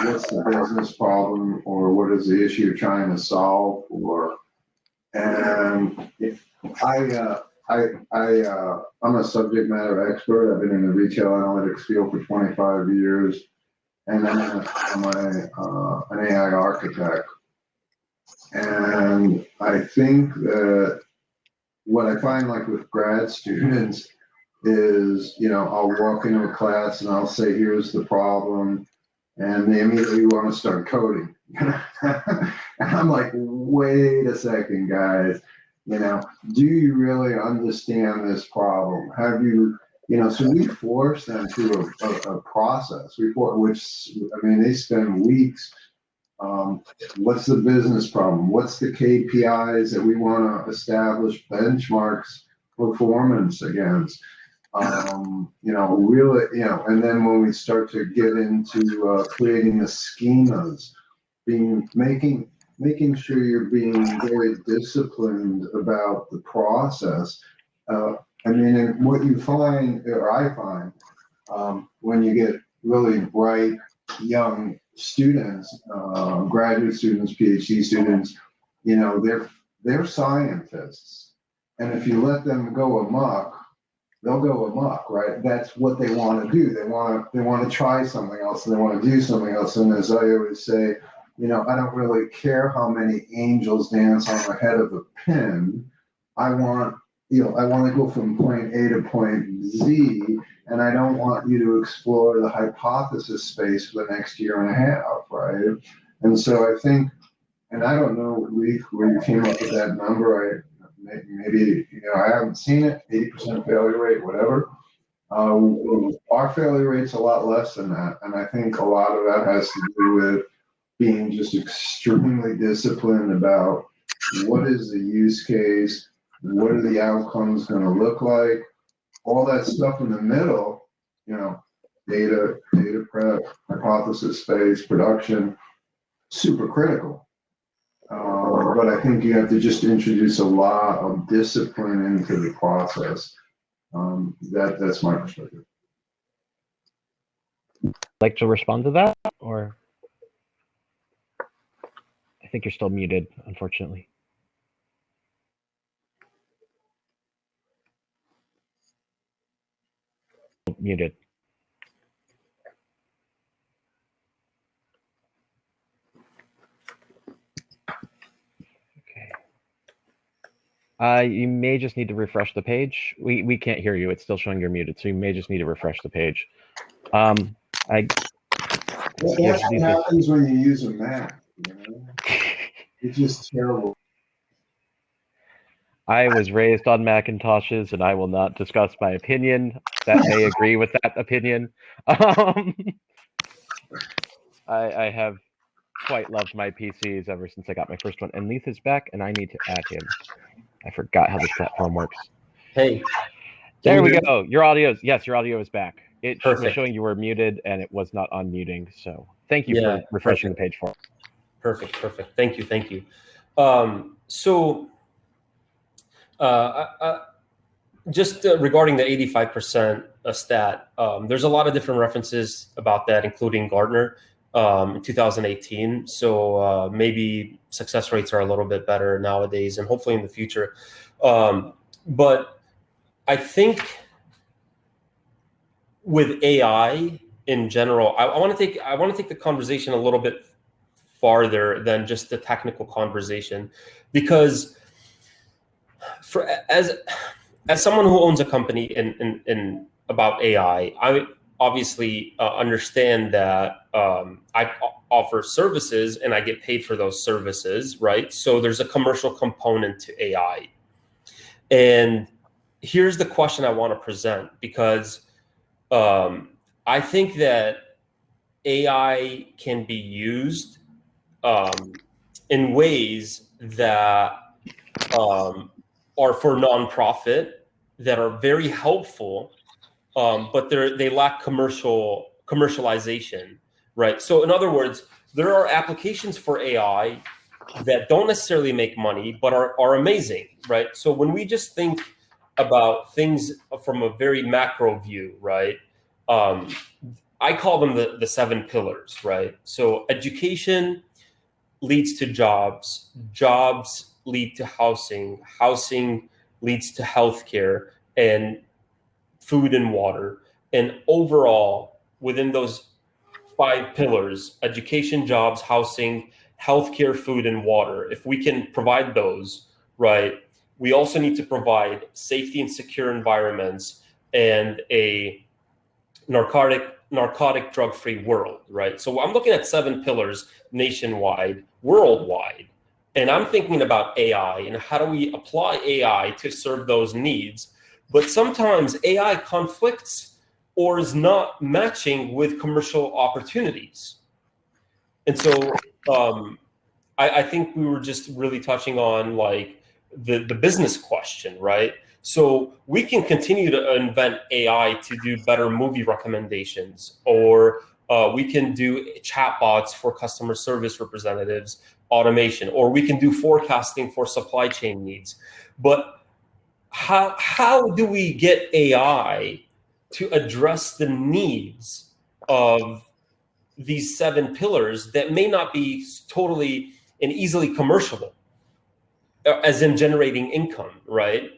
Speaker 5: what's the business problem or what is the issue you're trying to solve for? And if I'm a subject matter expert. I've been in the retail analytics field for 25 years, and I'm an AI architect. And I think that what I find, like with grad students, is, I'll walk into a class and I'll say, here's the problem, and they immediately want to start coding. And I'm like, wait a second, guys. Do you really understand this problem? Have you, so we force them through a process. They spend weeks. What's the business problem? What's the KPIs that we want to establish benchmarks performance against? And then when we start to get into creating the schemas, making sure you're being very disciplined about the process. And what you find, or I find, when you get really bright young students, graduate students, PhD students, they're scientists, and if you let them go amok, they'll go amok, right? That's what they want to do. They want to try something else, and they want to do something else. And as I always say, I don't really care how many angels dance on the head of a pin. I want to go from point A to point Z, and I don't want you to explore the hypothesis space for the next year and a half, right? And so I think, and I don't know, Leith, where you came up with that number. Maybe, I haven't seen it, 80% failure rate, whatever. Our failure rate's a lot less than that. And I think a lot of that has to do with being just extremely disciplined about what is the use case, what are the outcomes going to look like, all that stuff in the middle, data prep, hypothesis space, production, super critical. But I think you have to just introduce a lot of discipline into the process. That's my perspective.
Speaker 4: Like to respond to that, or I think you're still muted, unfortunately. Muted. You may just need to refresh the page. We can't hear you. It's still showing you're muted, so you may just need to refresh the page.
Speaker 5: What happens when you use a Mac? It's just terrible.
Speaker 4: I was raised on Macintoshes, and I will not discuss my opinion. That may agree with that opinion. I have quite loved my PCs ever since I got my first one. And Leith is back, and I need to add him. I forgot how this platform works.
Speaker 7: Hey.
Speaker 4: There we go. Your audio is back. It was
Speaker 7: Perfect.
Speaker 4: showing you were muted, and it was not unmuting. So thank you for refreshing the page for us.
Speaker 7: Perfect. Thank you. Just regarding the 85% stat, there's a lot of different references about that, including Gartner in 2018. So maybe success rates are a little bit better nowadays, and hopefully in the future. But I think with AI in general, I want to take the conversation a little bit farther than just the technical conversation, because as someone who owns a company in about AI, I obviously understand that I offer services and I get paid for those services, right? So there's a commercial component to AI. And here's the question I want to present, because I think that AI can be used in ways that are for nonprofit, that are very helpful, but they lack commercialization. right? So in other words, there are applications for AI that don't necessarily make money, but are amazing, right? So when we just think about things from a very macro view, right? I call them the 7 pillars, right? So education leads to jobs, jobs lead to housing, housing leads to healthcare, and food and water. And overall, within those 5 pillars, education, jobs, housing, healthcare, food, and water, if we can provide those, right, we also need to provide safety and secure environments and a narcotic drug-free world, right? So I'm looking at 7 pillars nationwide, worldwide, and I'm thinking about AI and how do we apply AI to serve those needs. But sometimes AI conflicts or is not matching with commercial opportunities. And so I think we were just really touching on like the business question, right? So we can continue to invent AI to do better movie recommendations, or we can do chatbots for customer service representatives, automation, or we can do forecasting for supply chain needs. But how do we get AI to address the needs of these 7 pillars that may not be totally and easily commerciable, as in generating income, right?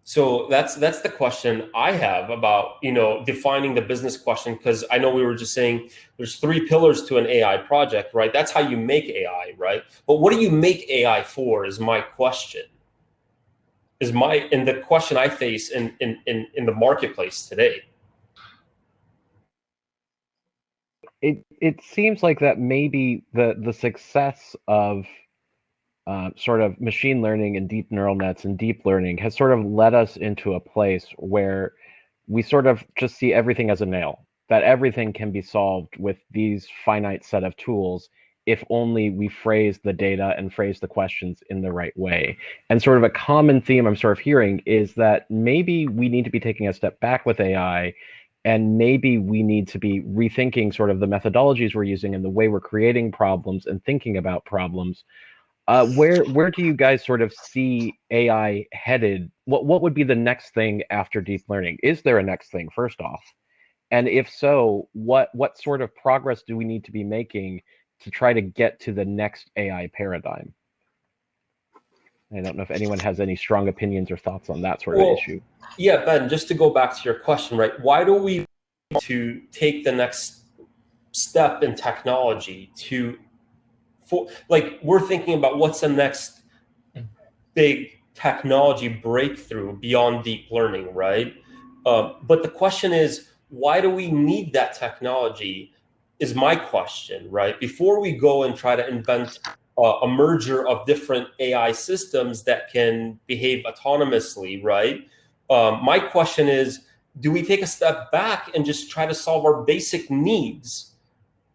Speaker 7: So that's the question I have about, defining the business question, because I know we were just saying there's 3 pillars to an AI project, right? That's how you make AI, right? But what do you make AI for is my question. And the question I face in the marketplace today.
Speaker 4: It seems like that maybe the success of sort of machine learning and deep neural nets and deep learning has sort of led us into a place where we sort of just see everything as a nail, that everything can be solved with these finite set of tools if only we phrase the data and phrase the questions in the right way. And sort of a common theme I'm sort of hearing is that maybe we need to be taking a step back with AI, and maybe we need to be rethinking sort of the methodologies we're using and the way we're creating problems and thinking about problems. Where do you guys sort of see AI headed? What would be the next thing after deep learning? Is there a next thing, first off? And if so, what sort of progress do we need to be making to try to get to the next AI paradigm? I don't know if anyone has any strong opinions or thoughts on that sort of issue.
Speaker 7: Yeah, Ben, just to go back to your question, right? Why do we need to take the next step in technology we're thinking about what's the next big technology breakthrough beyond deep learning, right? But the question is, why do we need that technology is my question, right? Before we go and try to invent a merger of different AI systems that can behave autonomously, right? My question is, do we take a step back and just try to solve our basic needs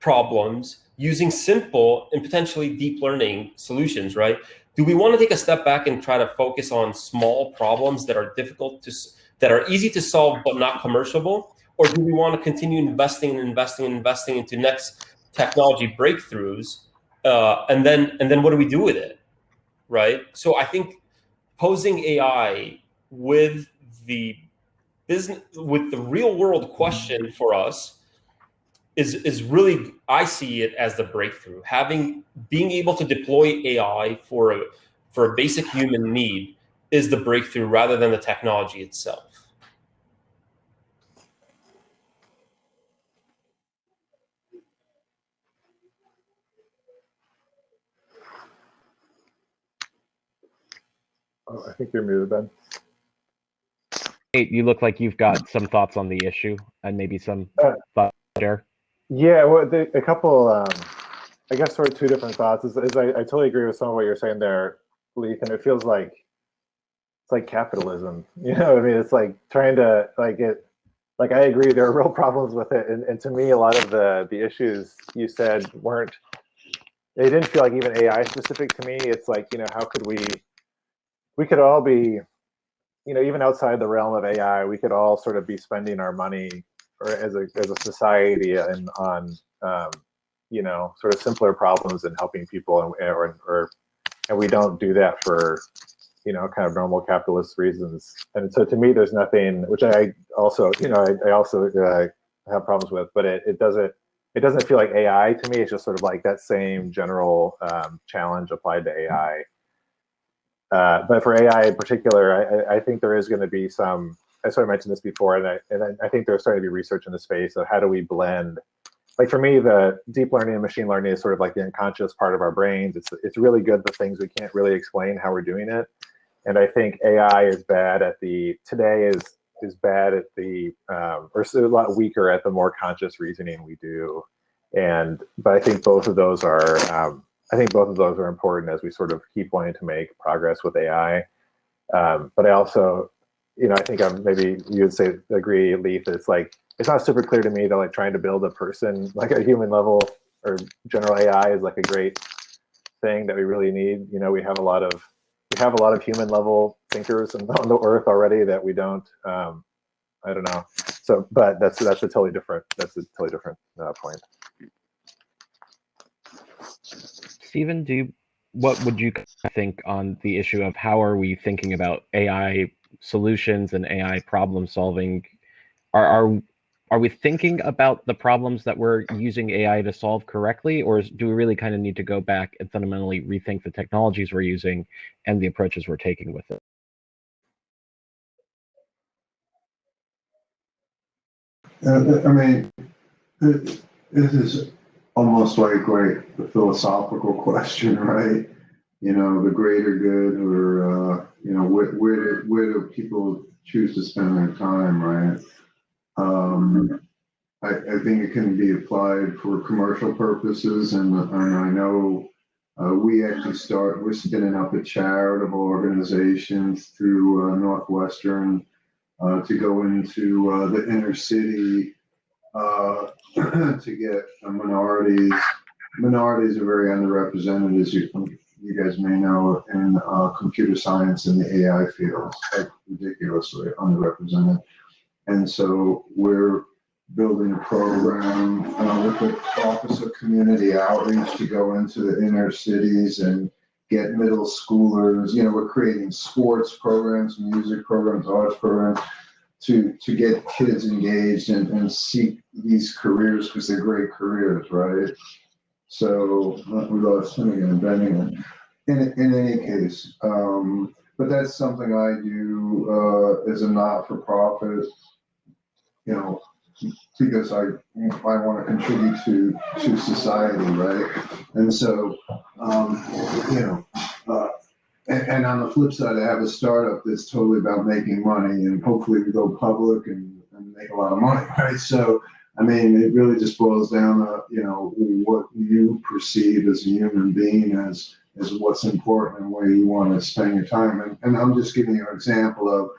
Speaker 7: problems using simple and potentially deep learning solutions, right? Do we want to take a step back and try to focus on small problems that are that are easy to solve but not commercial? Or do we want to continue investing into next technology breakthroughs? And then what do we do with it, right? So I think posing AI with the real world question for us is really, I see it as the breakthrough. Being able to deploy AI for a basic human need is the breakthrough rather than the technology itself.
Speaker 3: Oh, I think you're muted, Ben.
Speaker 4: Hey, you look like you've got some thoughts on the issue and maybe some thoughts there.
Speaker 3: Yeah, well, a couple, I guess, sort of 2 different thoughts. I totally agree with some of what you're saying there, Leith, and it feels like it's like capitalism. You know what I mean? It's like trying to I agree, there are real problems with it, and to me, a lot of the issues you said they didn't feel like even AI specific to me. It's like, how could we could all be, even outside the realm of AI, we could all sort of be spending our money, or as a society, on sort of simpler problems and helping people, and we don't do that for kind of normal capitalist reasons. And so to me, there's nothing, which I also have problems with, but it doesn't feel like AI to me. It's just sort of like that same general challenge applied to AI. But for AI in particular, I think there is going to be some. I sort of mentioned this before, and I think there's starting to be research in the space of how do we blend. Like for me, the deep learning and machine learning is sort of like the unconscious part of our brains. It's really good for things we can't really explain how we're doing it. And I think AI is bad at is bad at or a lot weaker at the more conscious reasoning we do. But I think both of those are important as we sort of keep wanting to make progress with AI. But I also, I think maybe you would agree, Leith, it's like, it's not super clear to me that like trying to build a person, like a human level or general AI is like a great thing that we really need. We have a lot of human level thinkers on the earth already that we don't, I don't know. So, but that's a totally different point.
Speaker 4: Stephen, what would you think on the issue of how are we thinking about AI solutions and AI problem solving? Are we thinking about the problems that we're using AI to solve correctly, or do we really kind of need to go back and fundamentally rethink the technologies we're using and the approaches we're taking with it?
Speaker 5: I mean, this is almost like a philosophical question, right? The greater good, or where do people choose to spend their time, right? I think it can be applied for commercial purposes, and I know we're spinning up a charitable organization through Northwestern to go into the inner city to get minorities. Minorities are very underrepresented, as you guys may know, in computer science and the AI field, like ridiculously underrepresented. And so we're building a program with the Office of Community Outreach to go into the inner cities and get middle schoolers. We're creating sports programs, music programs, arts programs to get kids engaged and seek these careers because they're great careers, right? So we lost him again, bending it. In any case, but that's something I do as a not-for-profit, because I want to contribute to society, right? And so, and on the flip side, I have a startup that's totally about making money, and hopefully we go public and make a lot of money, right? So, I mean, it really just boils down to, what you perceive as a human being as what's important and where you want to spend your time. And I'm just giving you an example of,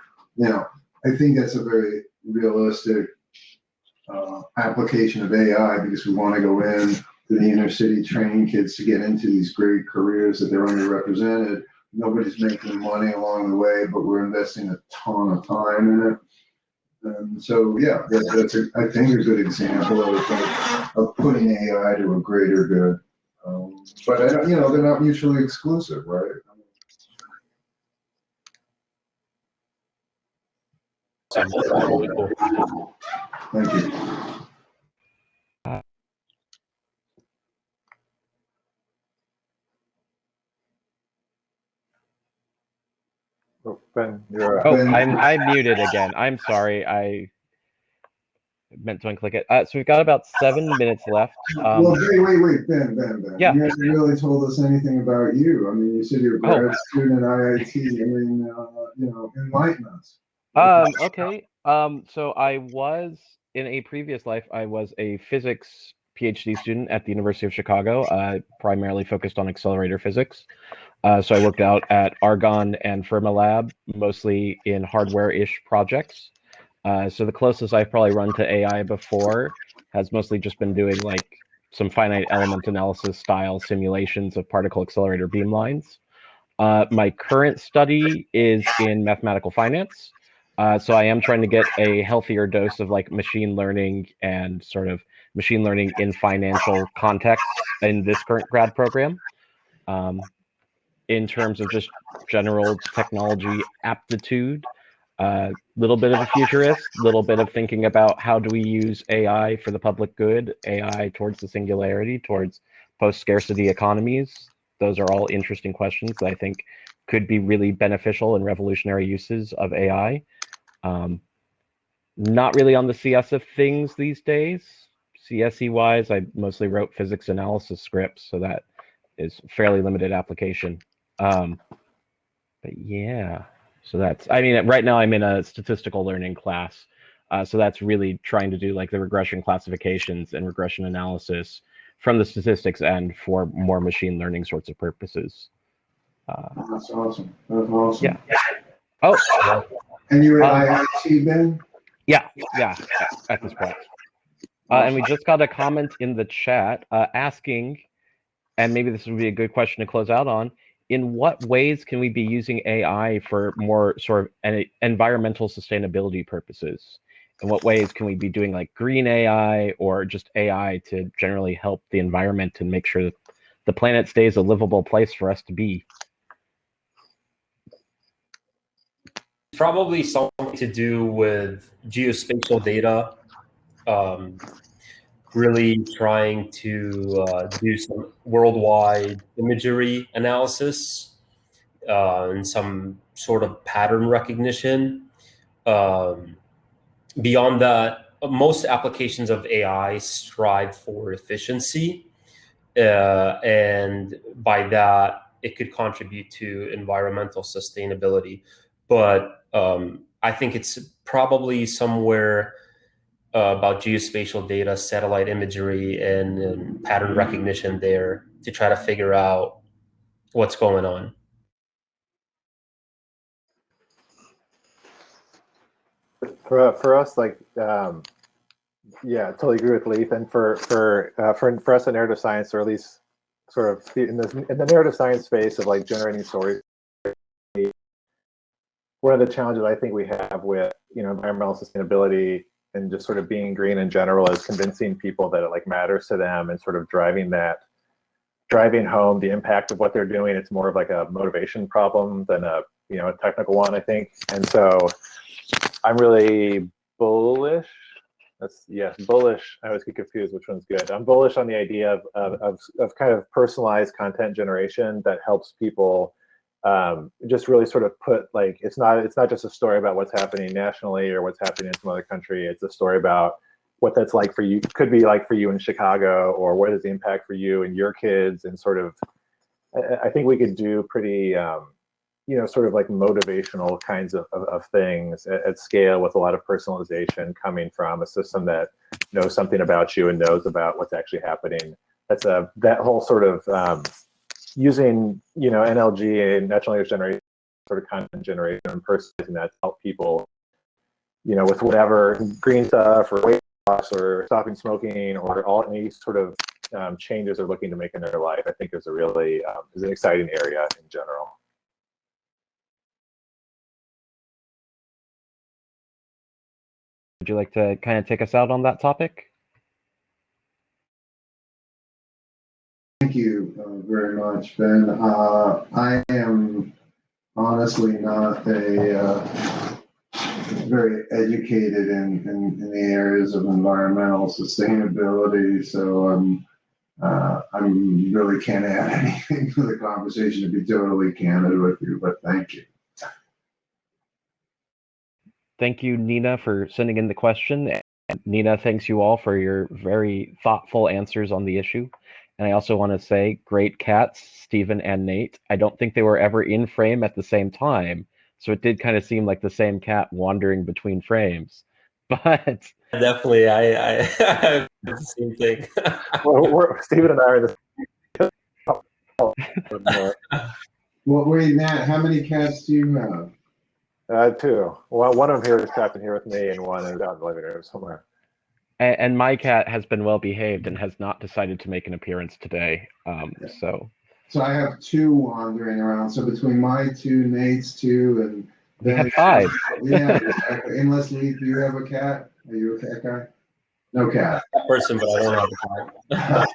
Speaker 5: I think that's a very realistic application of AI, because we want to go in to the inner city, train kids to get into these great careers that they're underrepresented. Nobody's making money along the way, but we're investing a ton of time in it. And so, yeah, that's I think a good example of putting AI to a greater good. But they're not mutually exclusive, right?
Speaker 4: Thank
Speaker 5: you.
Speaker 3: Ben,
Speaker 4: I'm muted again. I'm sorry. I meant to unclick it. So we've got about 7 minutes left.
Speaker 5: Well, wait, Ben.
Speaker 4: Yeah.
Speaker 5: You haven't really told us anything about you. I mean, you said you're a grad student at IIT. I mean, enlighten us.
Speaker 4: Okay. So I was, in a previous life, I was a physics PhD student at the University of Chicago, primarily focused on accelerator physics. So I worked out at Argonne and Fermilab, mostly in hardware-ish projects. So the closest I've probably run to AI before has mostly just been doing like some finite element analysis style simulations of particle accelerator beamlines. My current study is in mathematical finance. So I am trying to get a healthier dose of like machine learning and sort of machine learning in financial contexts in this current grad program. In terms of just general technology aptitude, a little bit of a futurist, little bit of thinking about how do we use AI for the public good, AI towards the singularity, towards post-scarcity economies. Those are all interesting questions that I think could be really beneficial and revolutionary uses of AI. Not really on the CS of things these days. CSE wise, I mostly wrote physics analysis scripts, so that is fairly limited application. But yeah, so that's, I mean, right now I'm in a statistical learning class. So that's really trying to do like the regression classifications and regression analysis from the statistics end for more machine learning sorts of purposes.
Speaker 5: That's awesome. That's awesome.
Speaker 4: Yeah. Oh.
Speaker 5: And you're at IIT, Ben?
Speaker 4: Yeah, at this point. And we just got a comment in the chat asking, and maybe this would be a good question to close out on, in what ways can we be using AI for more sort of environmental sustainability purposes? In what ways can we be doing like green AI or just AI to generally help the environment and make sure that the planet stays a livable place for us to be?
Speaker 7: Probably something to do with geospatial data, really trying to do some worldwide imagery analysis and some sort of pattern recognition. Beyond that, most applications of AI strive for efficiency, and by that, it could contribute to environmental sustainability. But I think it's probably somewhere about geospatial data, satellite imagery, and pattern recognition there to try to figure out what's going on.
Speaker 3: For us, like, yeah, totally agree with Leith. And for us in narrative science, or at least sort of in the narrative science space of like generating stories, one of the challenges I think we have with environmental sustainability and just sort of being green in general is convincing people that it like matters to them and sort of driving home the impact of what they're doing. It's more of like a motivation problem than a a technical one, I think. And so I'm really bullish. Bullish. I always get confused which one's good. I'm bullish on the idea of kind of personalized content generation that helps people just really sort of put like it's not just a story about what's happening nationally or what's happening in some other country. It's a story about what that's like for you, could be like for you in Chicago, or what is the impact for you and your kids. And sort of, I think we could do pretty sort of like motivational kinds of things at scale with a lot of personalization coming from a system that knows something about you and knows about what's actually happening. That's that whole sort of using NLG and natural language generation sort of content generation and personalizing that to help people with whatever green stuff or weight loss or stopping smoking or all any sort of changes they're looking to make in their life. I think is a really is an exciting area in general.
Speaker 4: Would you like to kind of take us out on that topic?
Speaker 5: Thank you very much, Ben. I am honestly not a very educated in the areas of environmental sustainability, so I'm really can't add anything to the conversation, to be totally candid with you, but thank you.
Speaker 4: Thank you, Nina, for sending in the question. And Nina, thanks you all for your very thoughtful answers on the issue. And I also want to say, great cats, Stephen and Nate. I don't think they were ever in frame at the same time, so it did kind of seem like the same cat wandering between frames. But
Speaker 7: definitely, I have the same thing.
Speaker 3: Well, Stephen and I are the.
Speaker 5: Well, wait, Matt, how many cats do you have?
Speaker 3: Two. Well, one of them here is trapped in here with me, and one is out in the living room somewhere.
Speaker 4: And my cat has been well behaved and has not decided to make an appearance today. So
Speaker 5: I have two wandering around. So between my two, Nate's two,
Speaker 4: We have 5.
Speaker 5: Yeah, exactly. Unless Lee, do you have a cat? Are you a cat guy? No cat.
Speaker 7: That person, but I don't have a cat.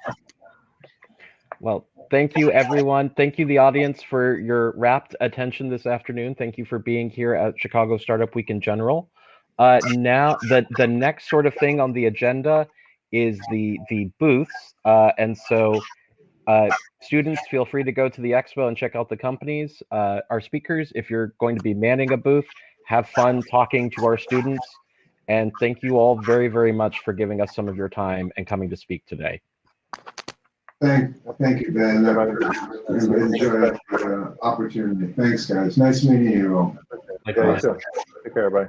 Speaker 4: Well, thank you, everyone. Thank you, the audience, for your rapt attention this afternoon. Thank you for being here at Chicago Startup Week in general. Now, the next sort of thing on the agenda is the booths. And so students, feel free to go to the expo and check out the companies. Our speakers, if you're going to be manning a booth, have fun talking to our students. And thank you all very, very much for giving us some of your time and coming to speak today.
Speaker 5: Thank you, Ben. Enjoy the opportunity. Thanks, guys. Nice meeting you all.
Speaker 3: Yeah, you too. Take care, bye.